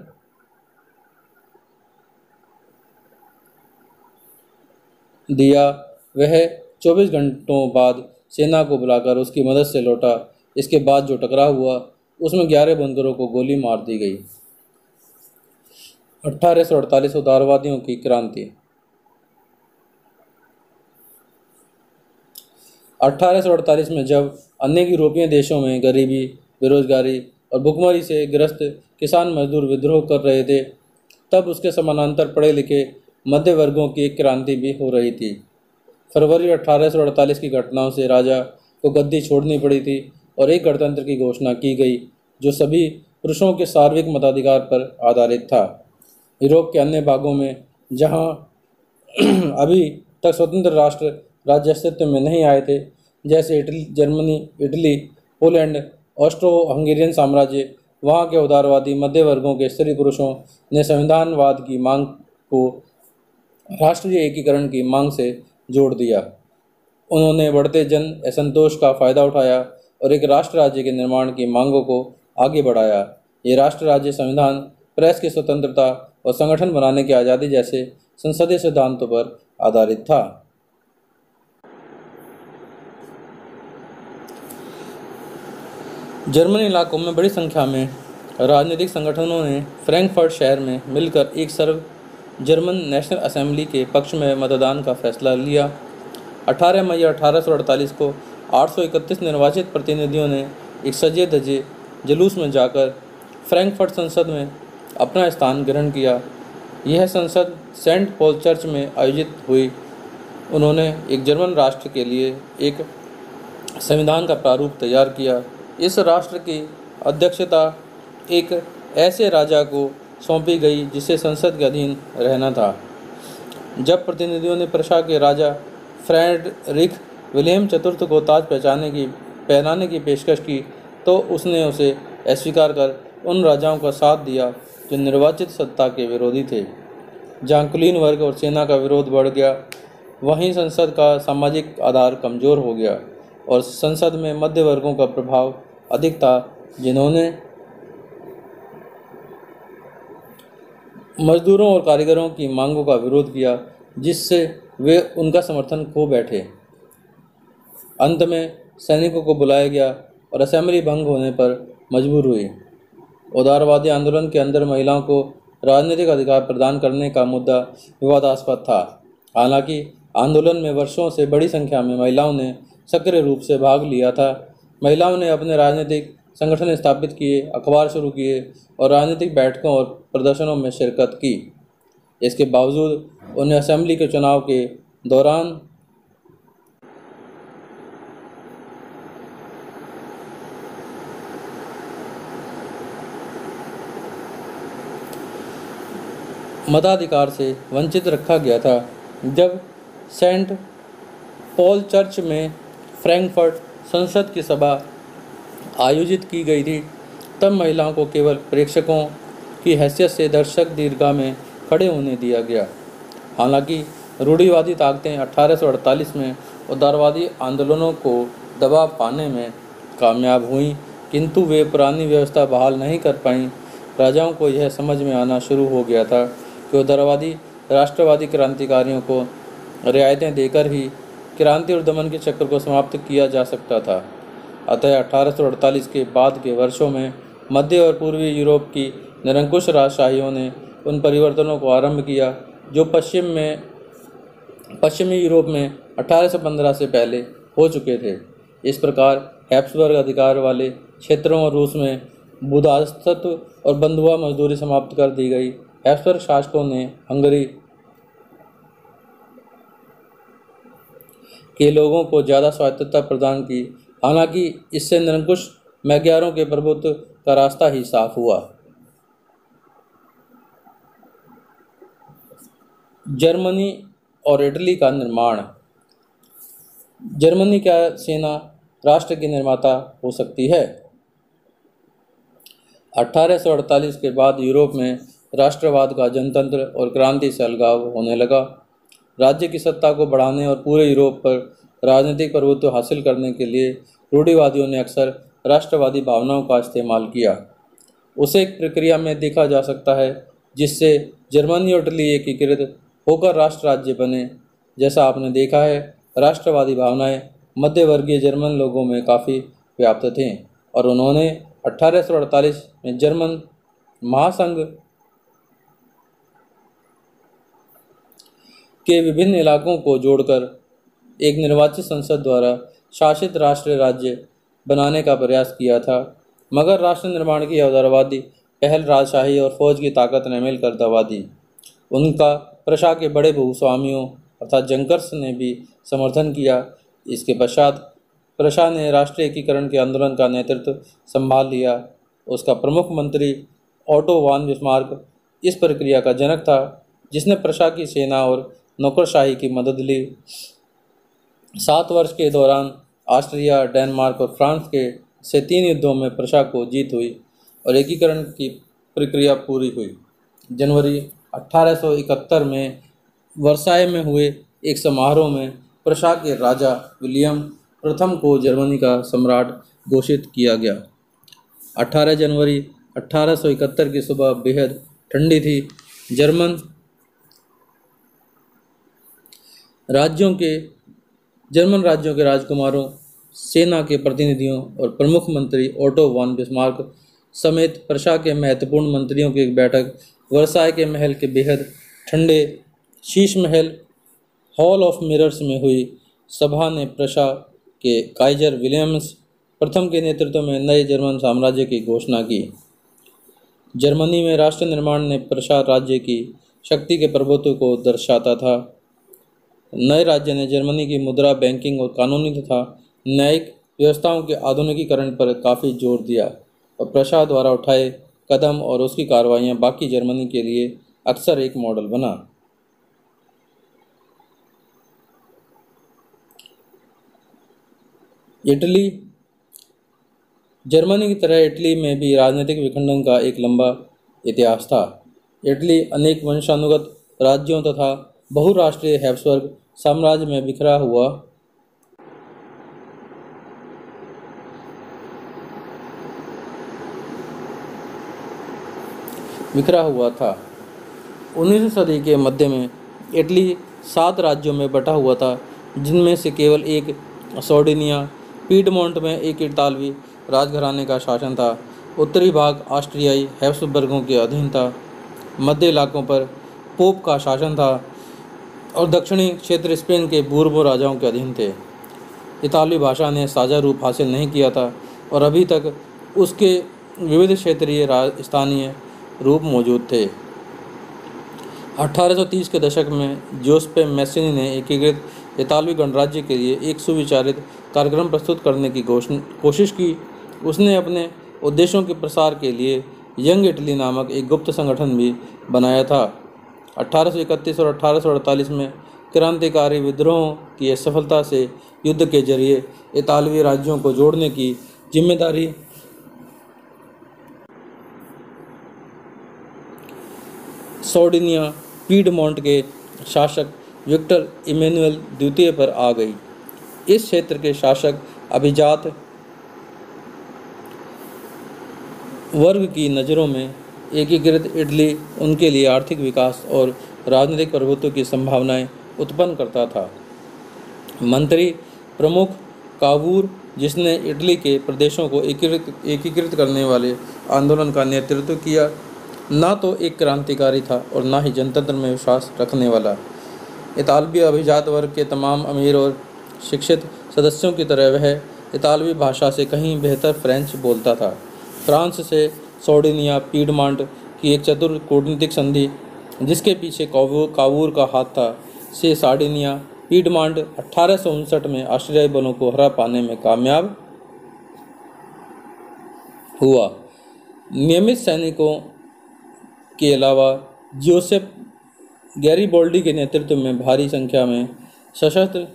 दिया। वह 24 घंटों बाद सेना को बुलाकर उसकी मदद से लौटा। इसके बाद जो टकराव हुआ उसमें 11 बुनकरों को गोली मार दी गई। 1848 उदारवादियों की क्रांति। 1848 में जब अनेक यूरोपीय देशों में गरीबी, बेरोजगारी और भुखमरी से ग्रस्त किसान मजदूर विद्रोह कर रहे थे, तब उसके समानांतर पढ़े लिखे मध्य वर्गों की एक क्रांति भी हो रही थी। फरवरी 1848 की घटनाओं से राजा को गद्दी छोड़नी पड़ी थी और एक गणतंत्र की घोषणा की गई जो सभी पुरुषों के सार्वत्रिक मताधिकार पर आधारित था। यूरोप के अन्य भागों में जहां अभी तक स्वतंत्र राष्ट्र राज्य अस्तित्व में नहीं आए थे, जैसे Germany, Italy, Poland, Austro Hungarian साम्राज्य, वहां के उदारवादी मध्य वर्गों के स्त्री पुरुषों ने संविधानवाद की मांग को राष्ट्रीय एकीकरण की मांग से जोड़ दिया। उन्होंने बढ़ते जन असंतोष का फायदा उठाया और एक राष्ट्र राज्य के निर्माण की मांगों को आगे बढ़ाया। ये राष्ट्र राज्य संविधान, प्रेस की स्वतंत्रता और संगठन बनाने की आज़ादी जैसे संसदीय सिद्धांतों पर आधारित था। जर्मनी इलाकों में बड़ी संख्या में राजनीतिक संगठनों ने फ्रैंकफर्ट शहर में मिलकर एक सर्व जर्मन नेशनल असेंबली के पक्ष में मतदान का फैसला लिया। 18 मई 1848 को 831 निर्वाचित प्रतिनिधियों ने एक सजे धजे जुलूस में जाकर फ्रैंकफर्ट संसद में अपना स्थान ग्रहण किया। यह संसद सेंट पॉल चर्च में आयोजित हुई। उन्होंने एक जर्मन राष्ट्र के लिए एक संविधान का प्रारूप तैयार किया। इस राष्ट्र की अध्यक्षता एक ऐसे राजा को सौंपी गई जिसे संसद के अधीन रहना था। जब प्रतिनिधियों ने प्रशा के राजा फ्रेडरिक विलियम चतुर्थ को ताज पहनाने की पेशकश की तो उसने उसे अस्वीकार कर उन राजाओं का साथ दिया जो निर्वाचित सत्ता के विरोधी थे। जहाँ कुलीन वर्ग और सेना का विरोध बढ़ गया, वहीं संसद का सामाजिक आधार कमज़ोर हो गया और संसद में मध्य वर्गों का प्रभाव अधिक था, जिन्होंने मजदूरों और कारीगरों की मांगों का विरोध किया, जिससे वे उनका समर्थन खो बैठे। अंत में सैनिकों को बुलाया गया और असेंबली भंग होने पर मजबूर हुई। उदारवादी आंदोलन के अंदर महिलाओं को राजनीतिक अधिकार प्रदान करने का मुद्दा विवादास्पद था। हालांकि आंदोलन में वर्षों से बड़ी संख्या में महिलाओं ने सक्रिय रूप से भाग लिया था। महिलाओं ने अपने राजनीतिक संगठन स्थापित किए, अखबार शुरू किए और राजनीतिक बैठकों और प्रदर्शनों में शिरकत की। इसके बावजूद उन्हें असेंबली के चुनाव के दौरान मताधिकार से वंचित रखा गया था। जब सेंट पॉल चर्च में फ्रैंकफर्ट संसद की सभा आयोजित की गई थी, तब महिलाओं को केवल प्रेक्षकों की हैसियत से दर्शक दीर्घा में खड़े होने दिया गया। हालांकि रूढ़िवादी ताकतें 1848 में उदारवादी आंदोलनों को दबा पाने में कामयाब हुईं, किंतु वे पुरानी व्यवस्था बहाल नहीं कर पाईं। राजाओं को यह समझ में आना शुरू हो गया था कि उदारवादी राष्ट्रवादी क्रांतिकारियों को रियायतें देकर ही क्रांति और दमन के चक्र को समाप्त किया जा सकता था। अतः 1848 के बाद के वर्षों में मध्य और पूर्वी यूरोप की निरंकुश राजशाहियों ने उन परिवर्तनों को आरंभ किया जो पश्चिमी यूरोप में 1815 से पहले हो चुके थे। इस प्रकार हैब्सबर्ग अधिकार वाले क्षेत्रों और रूस में बुदास्तत्व और बंधुआ मजदूरी समाप्त कर दी गई। हैब्सबर्ग शासकों ने हंगरी के लोगों को ज़्यादा स्वायत्तता प्रदान की, हालांकि इससे निरंकुश मैग्यारों के प्रभुत्व का रास्ता ही साफ हुआ। जर्मनी और इटली का निर्माण। जर्मनी क्या सेना राष्ट्र की निर्माता हो सकती है? 1848 के बाद यूरोप में राष्ट्रवाद का जनतंत्र और क्रांति से अलगाव होने लगा। राज्य की सत्ता को बढ़ाने और पूरे यूरोप पर राजनीतिक प्रभुत्व हासिल करने के लिए रूढ़िवादियों ने अक्सर राष्ट्रवादी भावनाओं का इस्तेमाल किया। उसे एक प्रक्रिया में देखा जा सकता है जिससे जर्मनी और इटली एकीकृत होकर राष्ट्र राज्य बने। जैसा आपने देखा है, राष्ट्रवादी भावनाएं मध्यवर्गीय जर्मन लोगों में काफ़ी व्याप्त थीं और उन्होंने 1848 में जर्मन महासंघ के विभिन्न इलाकों को जोड़कर एक निर्वाचित संसद द्वारा शासित राष्ट्र राज्य बनाने का प्रयास किया था, मगर राष्ट्र निर्माण की उदारवादी पहल राजशाही और फौज की ताकत ने मिलकर दबा दी। उनका प्रशा के बड़े भूस्वामियों अर्थात जंकर्स ने भी समर्थन किया। इसके पश्चात प्रशा ने राष्ट्रीय एकीकरण के आंदोलन का नेतृत्व संभाल लिया। उसका प्रमुख मंत्री ऑटो वान बिस्मार्क इस प्रक्रिया का जनक था, जिसने प्रशा की सेना और नौकरशाही की मदद ली। 7 वर्ष के दौरान ऑस्ट्रिया, डेनमार्क और फ्रांस के से 3 युद्धों में प्रशा को जीत हुई और एकीकरण की प्रक्रिया पूरी हुई। जनवरी 1871 में वर्साय में हुए एक समारोह में प्रशा के राजा विलियम प्रथम को जर्मनी का सम्राट घोषित किया गया। 18 जनवरी 1871 की सुबह बेहद ठंडी थी। जर्मन राज्यों के राजकुमारों, सेना के प्रतिनिधियों और प्रमुख मंत्री ऑटो वान बिस्मार्क समेत प्रशा के महत्वपूर्ण मंत्रियों की एक बैठक वर्साय के महल के बेहद ठंडे Sheesh Mahal hall of mirrors में हुई। सभा ने प्रशा के काइजर विलियम्स प्रथम के नेतृत्व में नए जर्मन साम्राज्य की घोषणा की। जर्मनी में राष्ट्र निर्माण ने प्रशा राज्य की शक्ति के प्रभुत्व को दर्शाता था। नए राज्य ने जर्मनी की मुद्रा, बैंकिंग और कानूनी तथा न्यायिक व्यवस्थाओं के आधुनिकीकरण पर काफ़ी जोर दिया और प्रशा द्वारा उठाए कदम और उसकी कार्रवाइयाँ बाकी जर्मनी के लिए अक्सर एक मॉडल बना। इटली। जर्मनी की तरह इटली में भी राजनीतिक विखंडन का एक लंबा इतिहास था। इटली अनेक वंशानुगत राज्यों तथा बहुराष्ट्रीय हैब्सबर्ग साम्राज्य में बिखरा हुआ था। 19वीं सदी के मध्य में इटली 7 राज्यों में बटा हुआ था, जिनमें से केवल एक सार्डिनिया, पीडमोंट में एक इतालवी राजघराने का शासन था। उत्तरी भाग ऑस्ट्रियाई हैब्सबर्गों के अधीन था। मध्य इलाकों पर पोप का शासन था और दक्षिणी क्षेत्र स्पेन के बूर्बो राजाओं के अधीन थे। इतालवी भाषा ने साझा रूप हासिल नहीं किया था और अभी तक उसके विविध क्षेत्रीय स्थानीय रूप मौजूद थे। 1830 के दशक में जोसेपे मैसिनी ने एकीकृत इतालवी गणराज्य के लिए एक सुविचारित कार्यक्रम प्रस्तुत करने की कोशिश की। उसने अपने उद्देश्यों के प्रसार के लिए यंग इटली नामक एक गुप्त संगठन भी बनाया था। 1831 और 1848 में क्रांतिकारी विद्रोहों की असफलता से युद्ध के जरिए इतालवी राज्यों को जोड़ने की जिम्मेदारी सार्डिनिया पीडमोंट के शासक विक्टर इमैनुएल द्वितीय पर आ गई। इस क्षेत्र के शासक अभिजात वर्ग की नज़रों में एकीकृत इटली उनके लिए आर्थिक विकास और राजनीतिक प्रभुत्व की संभावनाएं उत्पन्न करता था। मंत्री प्रमुख कावूर, जिसने इटली के प्रदेशों को एकीकृत करने वाले आंदोलन का नेतृत्व किया, ना तो एक क्रांतिकारी था और ना ही जनतंत्र में विश्वास रखने वाला। इतालवी अभिजात वर्ग के तमाम अमीर और शिक्षित सदस्यों की तरह वह इतालवी भाषा से कहीं बेहतर फ्रेंच बोलता था। फ्रांस से सार्डिनिया पीडमांट की एक चतुर कूटनीतिक संधि, जिसके पीछे कावूर का हाथ था, से सार्डिनिया पीडमांट 1859 में ऑस्ट्रियाई बलों को हरा पाने में कामयाब हुआ। नियमित सैनिकों के अलावा जोसेफ गैरिबोल्डी के नेतृत्व में भारी संख्या में सशस्त्र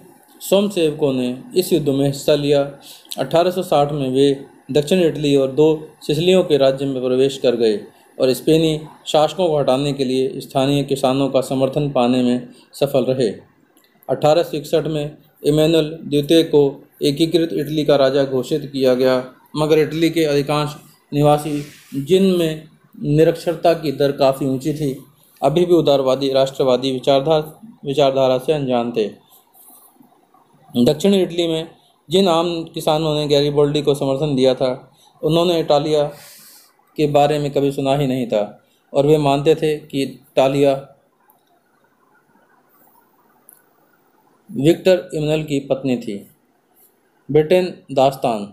स्वयंसेवकों ने इस युद्ध में हिस्सा लिया। 1860 में वे दक्षिण इटली और 2 सिसिलियों के राज्य में प्रवेश कर गए और स्पेनी शासकों को हटाने के लिए स्थानीय किसानों का समर्थन पाने में सफल रहे। 1861 में इमैनुअल द्वितीय को एकीकृत इटली का राजा घोषित किया गया, मगर इटली के अधिकांश निवासी, जिनमें निरक्षरता की दर काफ़ी ऊंची थी, अभी भी उदारवादी राष्ट्रवादी विचारधारा से अनजान थे। दक्षिण इटली में जिन आम किसानों ने गैरिबोल्डी को समर्थन दिया था, उन्होंने इटालिया के बारे में कभी सुना ही नहीं था और वे मानते थे कि इटालिया विक्टर इमैनुअल की पत्नी थी। ब्रिटेन दास्तान।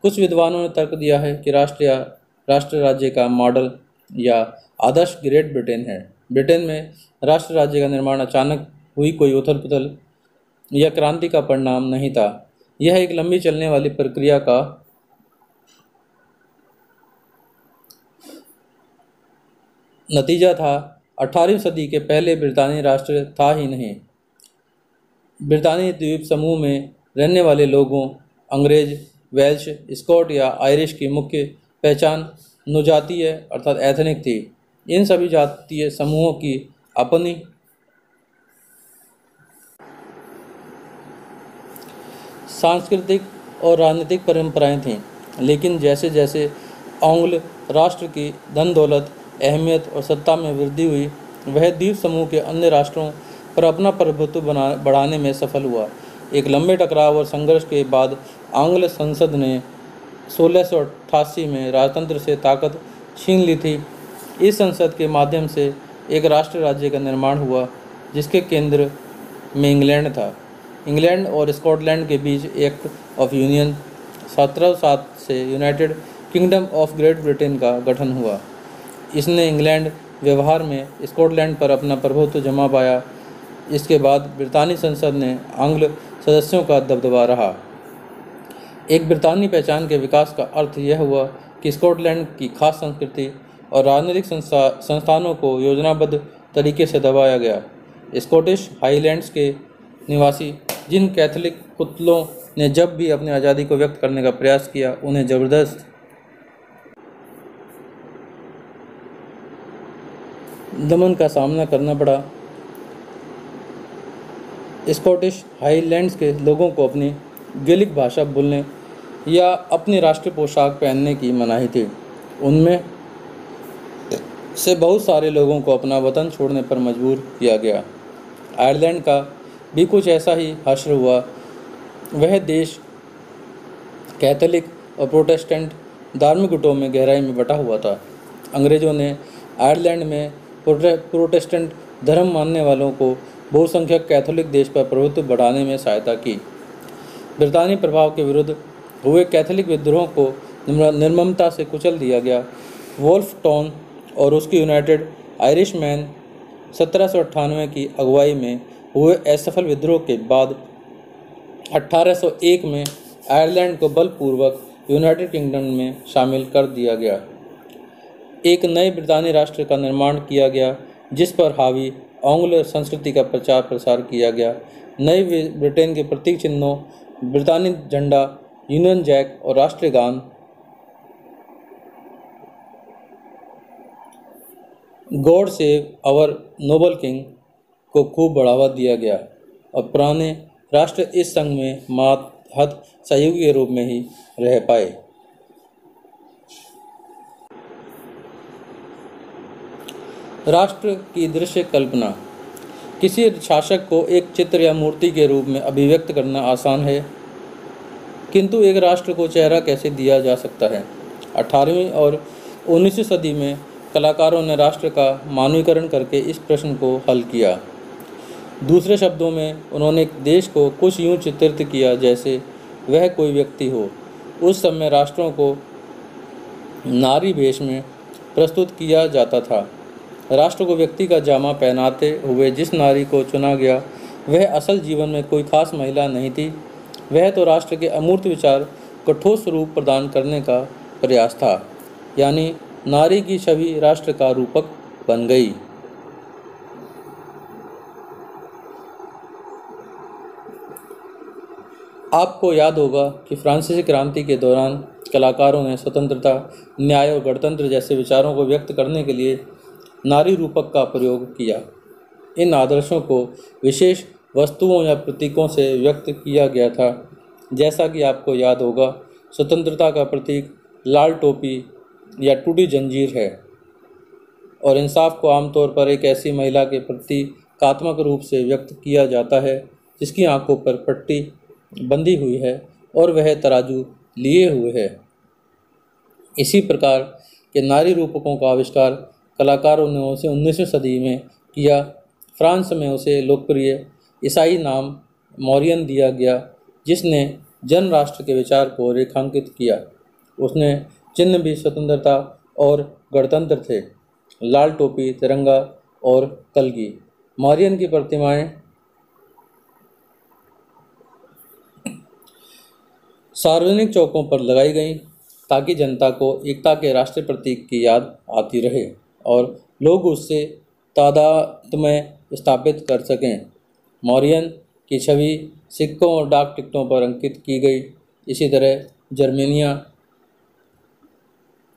कुछ विद्वानों ने तर्क दिया है कि राष्ट्र राज्य का मॉडल या आदर्श ग्रेट ब्रिटेन है। ब्रिटेन में राष्ट्र राज्य का निर्माण अचानक हुई कोई उथल पुथल या क्रांति का परिणाम नहीं था। यह एक लंबी चलने वाली प्रक्रिया का नतीजा था। 18वीं सदी के पहले ब्रितानी राष्ट्र था ही नहीं। ब्रितानी द्वीप समूह में रहने वाले लोगों, अंग्रेज, वेल्श, स्कॉट या आयरिश की मुख्य पहचान नुजातीय अर्थात एथनिक थी। इन सभी जातीय समूहों की अपनी सांस्कृतिक और राजनीतिक परंपराएं थीं, लेकिन जैसे जैसे आंग्ल राष्ट्र की धन दौलत, अहमियत और सत्ता में वृद्धि हुई, वह द्वीप समूह के अन्य राष्ट्रों पर अपना प्रभुत्व बढ़ाने में सफल हुआ। एक लंबे टकराव और संघर्ष के बाद आंग्ल संसद ने 1688 में राजतंत्र से ताकत छीन ली थी। इस संसद के माध्यम से एक राष्ट्र राज्य का निर्माण हुआ, जिसके केंद्र में इंग्लैंड था। इंग्लैंड और स्कॉटलैंड के बीच एक्ट ऑफ यूनियन 1707 से United kingdom of great Britain का गठन हुआ। इसने इंग्लैंड व्यवहार में स्कॉटलैंड पर अपना प्रभुत्व जमा पाया। इसके बाद ब्रितानी संसद ने आंग्ल सदस्यों का दबदबा रहा। एक ब्रितानी पहचान के विकास का अर्थ यह हुआ कि स्कॉटलैंड की खास संस्कृति और राजनीतिक संस्थानों को योजनाबद्ध तरीके से दबाया गया। स्कॉटिश हाईलैंड्स के निवासी, जिन कैथोलिक कुत्लों ने जब भी अपनी आज़ादी को व्यक्त करने का प्रयास किया, उन्हें जबरदस्त दमन का सामना करना पड़ा। स्कॉटिश हाईलैंड्स के लोगों को अपनी गेलिक भाषा बोलने या अपनी राष्ट्रीय पोशाक पहनने की मनाही थी। उनमें से बहुत सारे लोगों को अपना वतन छोड़ने पर मजबूर किया गया। आयरलैंड का भी कुछ ऐसा ही हश्र हुआ। वह देश कैथोलिक और प्रोटेस्टेंट धार्मिक गुटों में गहराई में बटा हुआ था। अंग्रेज़ों ने आयरलैंड में प्रोटेस्टेंट धर्म मानने वालों को बहुसंख्यक कैथोलिक देश पर प्रभुत्व बढ़ाने में सहायता की। ब्रितानी प्रभाव के विरुद्ध हुए कैथोलिक विद्रोह को निर्ममता से कुचल दिया गया। वोल्फ टाउन और उसके यूनाइटेड आयरिशमैन 1798 की अगुवाई में हुए असफल विद्रोह के बाद 1801 में आयरलैंड को बलपूर्वक यूनाइटेड किंगडम में शामिल कर दिया गया। एक नए ब्रितानी राष्ट्र का निर्माण किया गया, जिस पर हावी आंग्ल संस्कृति का प्रचार प्रसार किया गया। नए ब्रिटेन के प्रतीक चिन्हों, ब्रितानी झंडा, यूनियन जैक और राष्ट्रीय गान God save our noble king को खूब बढ़ावा दिया गया और पुराने राष्ट्र इस संघ में मातहत सहयोगी के रूप में ही रह पाए। राष्ट्र की दृश्य कल्पना। किसी शासक को एक चित्र या मूर्ति के रूप में अभिव्यक्त करना आसान है, किंतु एक राष्ट्र को चेहरा कैसे दिया जा सकता है। 18वीं और 19वीं सदी में कलाकारों ने राष्ट्र का मानवीकरण करके इस प्रश्न को हल किया। दूसरे शब्दों में उन्होंने देश को कुछ यूं चित्रित किया जैसे वह कोई व्यक्ति हो। उस समय राष्ट्रों को नारी वेश में प्रस्तुत किया जाता था। राष्ट्र को व्यक्ति का जामा पहनाते हुए जिस नारी को चुना गया वह असल जीवन में कोई खास महिला नहीं थी, वह तो राष्ट्र के अमूर्त विचार को ठोस रूप प्रदान करने का प्रयास था, यानी नारी की छवि राष्ट्र का रूपक बन गई। आपको याद होगा कि फ्रांसीसी क्रांति के दौरान कलाकारों ने स्वतंत्रता, न्याय और गणतंत्र जैसे विचारों को व्यक्त करने के लिए नारी रूपक का प्रयोग किया। इन आदर्शों को विशेष वस्तुओं या प्रतीकों से व्यक्त किया गया था। जैसा कि आपको याद होगा, स्वतंत्रता का प्रतीक लाल टोपी या टूटी जंजीर है और इंसाफ को आमतौर पर एक ऐसी महिला के प्रतीकात्मक रूप से व्यक्त किया जाता है जिसकी आंखों पर पट्टी बंधी हुई है और वह तराजू लिए हुए है। इसी प्रकार के नारी रूपकों का आविष्कार कलाकारों ने उसे 19वीं सदी में किया। फ्रांस में उसे लोकप्रिय ईसाई नाम मॉरियन दिया गया, जिसने जन राष्ट्र के विचार को रेखांकित किया। उसने चिन्ह भी स्वतंत्रता और गणतंत्र थे, लाल टोपी, तिरंगा और कलगी। मॉरियन की प्रतिमाएं सार्वजनिक चौकों पर लगाई गईं ताकि जनता को एकता के राष्ट्रीय प्रतीक की याद आती रहे और लोग उससे तादात्म्य स्थापित कर सकें। मॉरियन की छवि सिक्कों और डाक टिकटों पर अंकित की गई। इसी तरह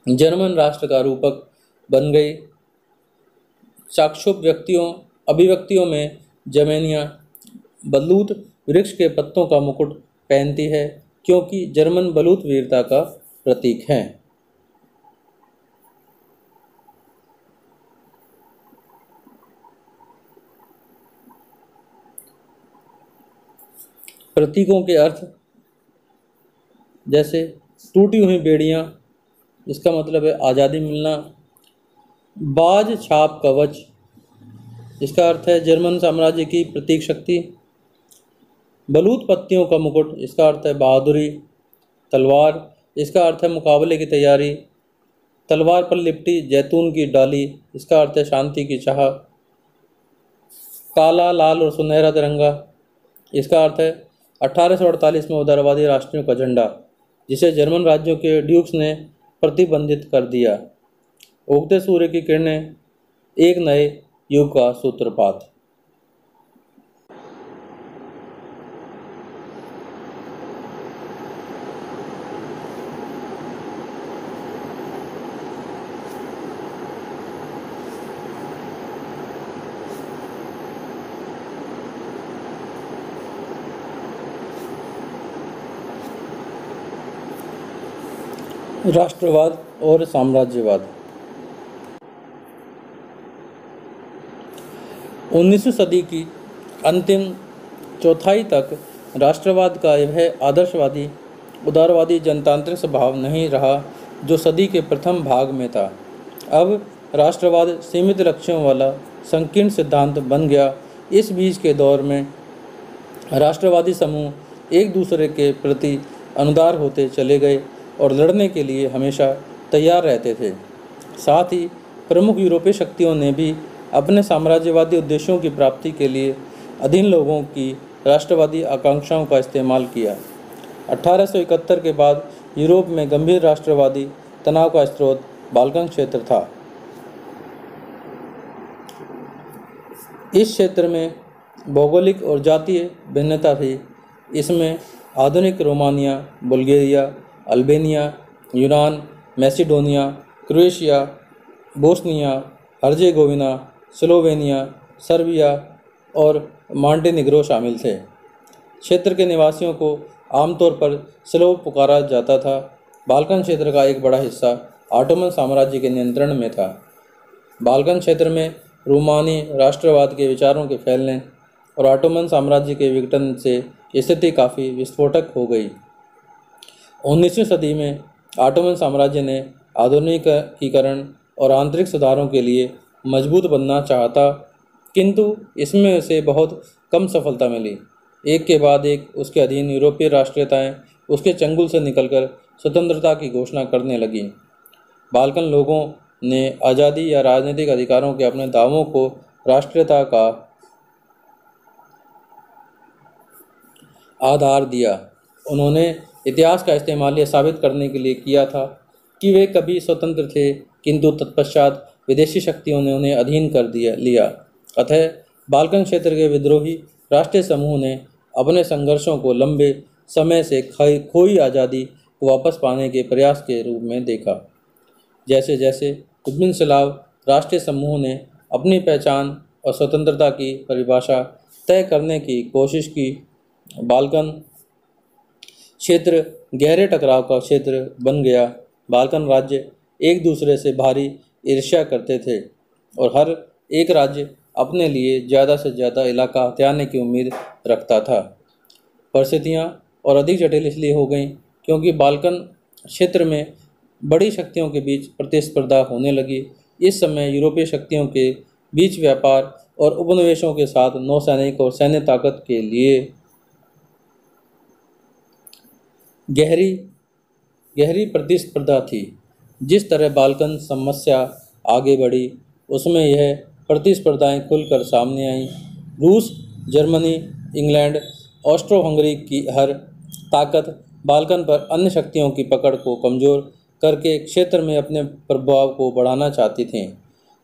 जर्मन राष्ट्र का रूपक बन गई। चाक्षुष अभिव्यक्तियों में जर्मनिया बलूत वृक्ष के पत्तों का मुकुट पहनती है, क्योंकि जर्मन बलूत वीरता का प्रतीक हैं। प्रतीकों के अर्थ जैसे टूटी हुई बेड़ियां, इसका मतलब है आज़ादी मिलना। बाज छाप कवच, इसका अर्थ है जर्मन साम्राज्य की प्रतीक शक्ति। बलूत पत्तियों का मुकुट, इसका अर्थ है बहादुरी। तलवार, इसका अर्थ है मुकाबले की तैयारी। तलवार पर लिपटी जैतून की डाली, इसका अर्थ है शांति की चाह। काला, लाल और सुनहरा तिरंगा, इसका अर्थ है 1848 में उदारवादी राष्ट्रों का झंडा, जिसे जर्मन राज्यों के ड्यूक्स ने प्रतिबंधित कर दिया। उगते सूर्य की किरणें, एक नए युग का सूत्रपात। राष्ट्रवाद और साम्राज्यवाद। 19वीं सदी की अंतिम चौथाई तक राष्ट्रवाद का यह आदर्शवादी, उदारवादी, जनतांत्रिक स्वभाव नहीं रहा जो सदी के प्रथम भाग में था। अब राष्ट्रवाद सीमित लक्ष्यों वाला संकीर्ण सिद्धांत बन गया। इस बीच के दौर में राष्ट्रवादी समूह एक दूसरे के प्रति अनुदार होते चले गए और लड़ने के लिए हमेशा तैयार रहते थे। साथ ही प्रमुख यूरोपीय शक्तियों ने भी अपने साम्राज्यवादी उद्देश्यों की प्राप्ति के लिए अधीन लोगों की राष्ट्रवादी आकांक्षाओं का इस्तेमाल किया। 1871 के बाद यूरोप में गंभीर राष्ट्रवादी तनाव का स्रोत बाल्कन क्षेत्र था। इस क्षेत्र में भौगोलिक और जातीय भिन्नता थी। इसमें आधुनिक रोमानिया, बुल्गारिया, अल्बेनिया, यूनान, Macedonia, Croatia, Bosnia, Herzegovina, Slovenia, Serbia और मॉन्टेनिग्रो शामिल थे। क्षेत्र के निवासियों को आमतौर पर स्लोव पुकारा जाता था। बाल्कन क्षेत्र का एक बड़ा हिस्सा ऑटोमन साम्राज्य के नियंत्रण में था। बाल्कन क्षेत्र में रोमानी राष्ट्रवाद के विचारों के फैलने और ऑटोमन साम्राज्य के विघटन से स्थिति काफ़ी विस्फोटक हो गई। 19वीं सदी में ऑटोमन साम्राज्य ने आधुनिकीकरण और आंतरिक सुधारों के लिए मजबूत बनना चाहता, किंतु इसमें उसे बहुत कम सफलता मिली। एक के बाद एक उसके अधीन यूरोपीय राष्ट्रीयताएं उसके चंगुल से निकलकर स्वतंत्रता की घोषणा करने लगीं। बाल्कन लोगों ने आज़ादी या राजनीतिक अधिकारों के अपने दावों को राष्ट्रीयता का आधार दिया। उन्होंने इतिहास का इस्तेमाल यह साबित करने के लिए किया था कि वे कभी स्वतंत्र थे, किंतु तत्पश्चात विदेशी शक्तियों ने उन्हें अधीन कर लिया। अतः बाल्कन क्षेत्र के विद्रोही राष्ट्रीय समूह ने अपने संघर्षों को लंबे समय से खोई आज़ादी को वापस पाने के प्रयास के रूप में देखा। जैसे जैसे कुतुब-उल-सलाव राष्ट्रीय समूह ने अपनी पहचान और स्वतंत्रता की परिभाषा तय करने की कोशिश की, बाल्कन क्षेत्र गहरे टकराव का क्षेत्र बन गया। बाल्कन राज्य एक दूसरे से भारी ईर्ष्या करते थे और हर एक राज्य अपने लिए ज़्यादा से ज़्यादा इलाका हथियाने की उम्मीद रखता था। परिस्थितियाँ और अधिक जटिल इसलिए हो गईं क्योंकि बाल्कन क्षेत्र में बड़ी शक्तियों के बीच प्रतिस्पर्धा होने लगी। इस समय यूरोपीय शक्तियों के बीच व्यापार और उपनिवेशों के साथ नौसैनिक और सैन्य ताकत के लिए गहरी प्रतिस्पर्धा थी। जिस तरह बाल्कन समस्या आगे बढ़ी, उसमें यह प्रतिस्पर्धाएं खुलकर सामने आईं। रूस, जर्मनी, इंग्लैंड, ऑस्ट्रो-हंगरी की हर ताकत बाल्कन पर अन्य शक्तियों की पकड़ को कमज़ोर करके क्षेत्र में अपने प्रभाव को बढ़ाना चाहती थीं।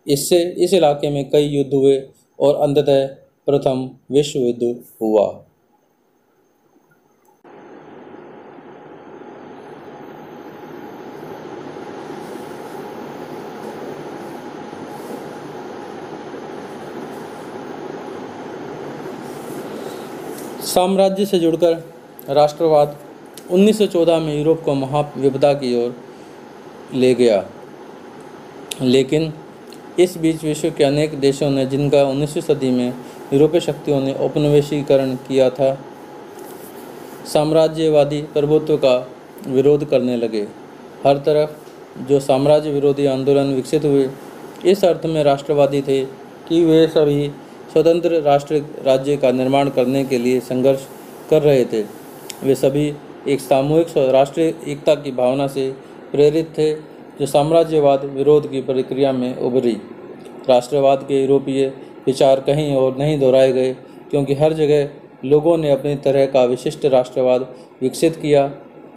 इससे इस इलाके में कई युद्ध हुए और अंततः प्रथम विश्व युद्ध हुआ। साम्राज्य से जुड़कर राष्ट्रवाद 1914 में यूरोप को महाविपदा की ओर ले गया, लेकिन इस बीच विश्व के अनेक देशों ने, जिनका 19वीं सदी में यूरोपीय शक्तियों ने औपनिवेशीकरण किया था, साम्राज्यवादी प्रभुत्व का विरोध करने लगे। हर तरफ जो साम्राज्य विरोधी आंदोलन विकसित हुए, इस अर्थ में राष्ट्रवादी थे कि वे सभी स्वतंत्र राज्य का निर्माण करने के लिए संघर्ष कर रहे थे। वे सभी एक सामूहिक राष्ट्रीय एकता की भावना से प्रेरित थे, जो साम्राज्यवाद विरोध की प्रक्रिया में उभरी। राष्ट्रवाद के यूरोपीय विचार कहीं और नहीं दोहराए गए, क्योंकि हर जगह लोगों ने अपनी तरह का विशिष्ट राष्ट्रवाद विकसित किया,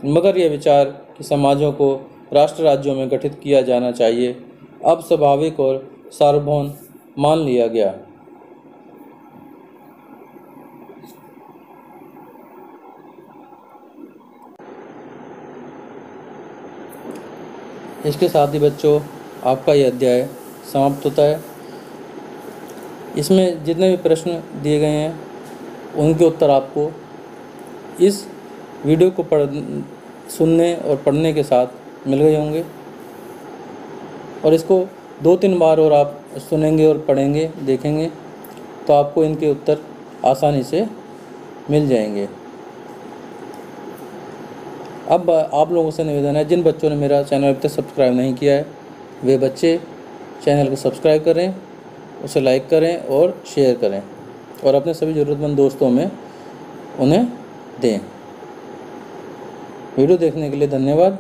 मगर यह विचार कि समाजों को राष्ट्र राज्यों में गठित किया जाना चाहिए, अब स्वाभाविक और सार्वभौम मान लिया गया। इसके साथ ही बच्चों, आपका यह अध्याय समाप्त होता है। इसमें जितने भी प्रश्न दिए गए हैं, उनके उत्तर आपको इस वीडियो को सुनने और पढ़ने के साथ मिल गए होंगे, और इसको 2-3 बार और आप सुनेंगे और पढ़ेंगे, देखेंगे, तो आपको इनके उत्तर आसानी से मिल जाएंगे। अब आप लोगों से निवेदन है, जिन बच्चों ने मेरा चैनल अभी तक सब्सक्राइब नहीं किया है, वे बच्चे चैनल को सब्सक्राइब करें, उसे लाइक करें और शेयर करें, और अपने सभी ज़रूरतमंद दोस्तों में उन्हें दें। वीडियो देखने के लिए धन्यवाद।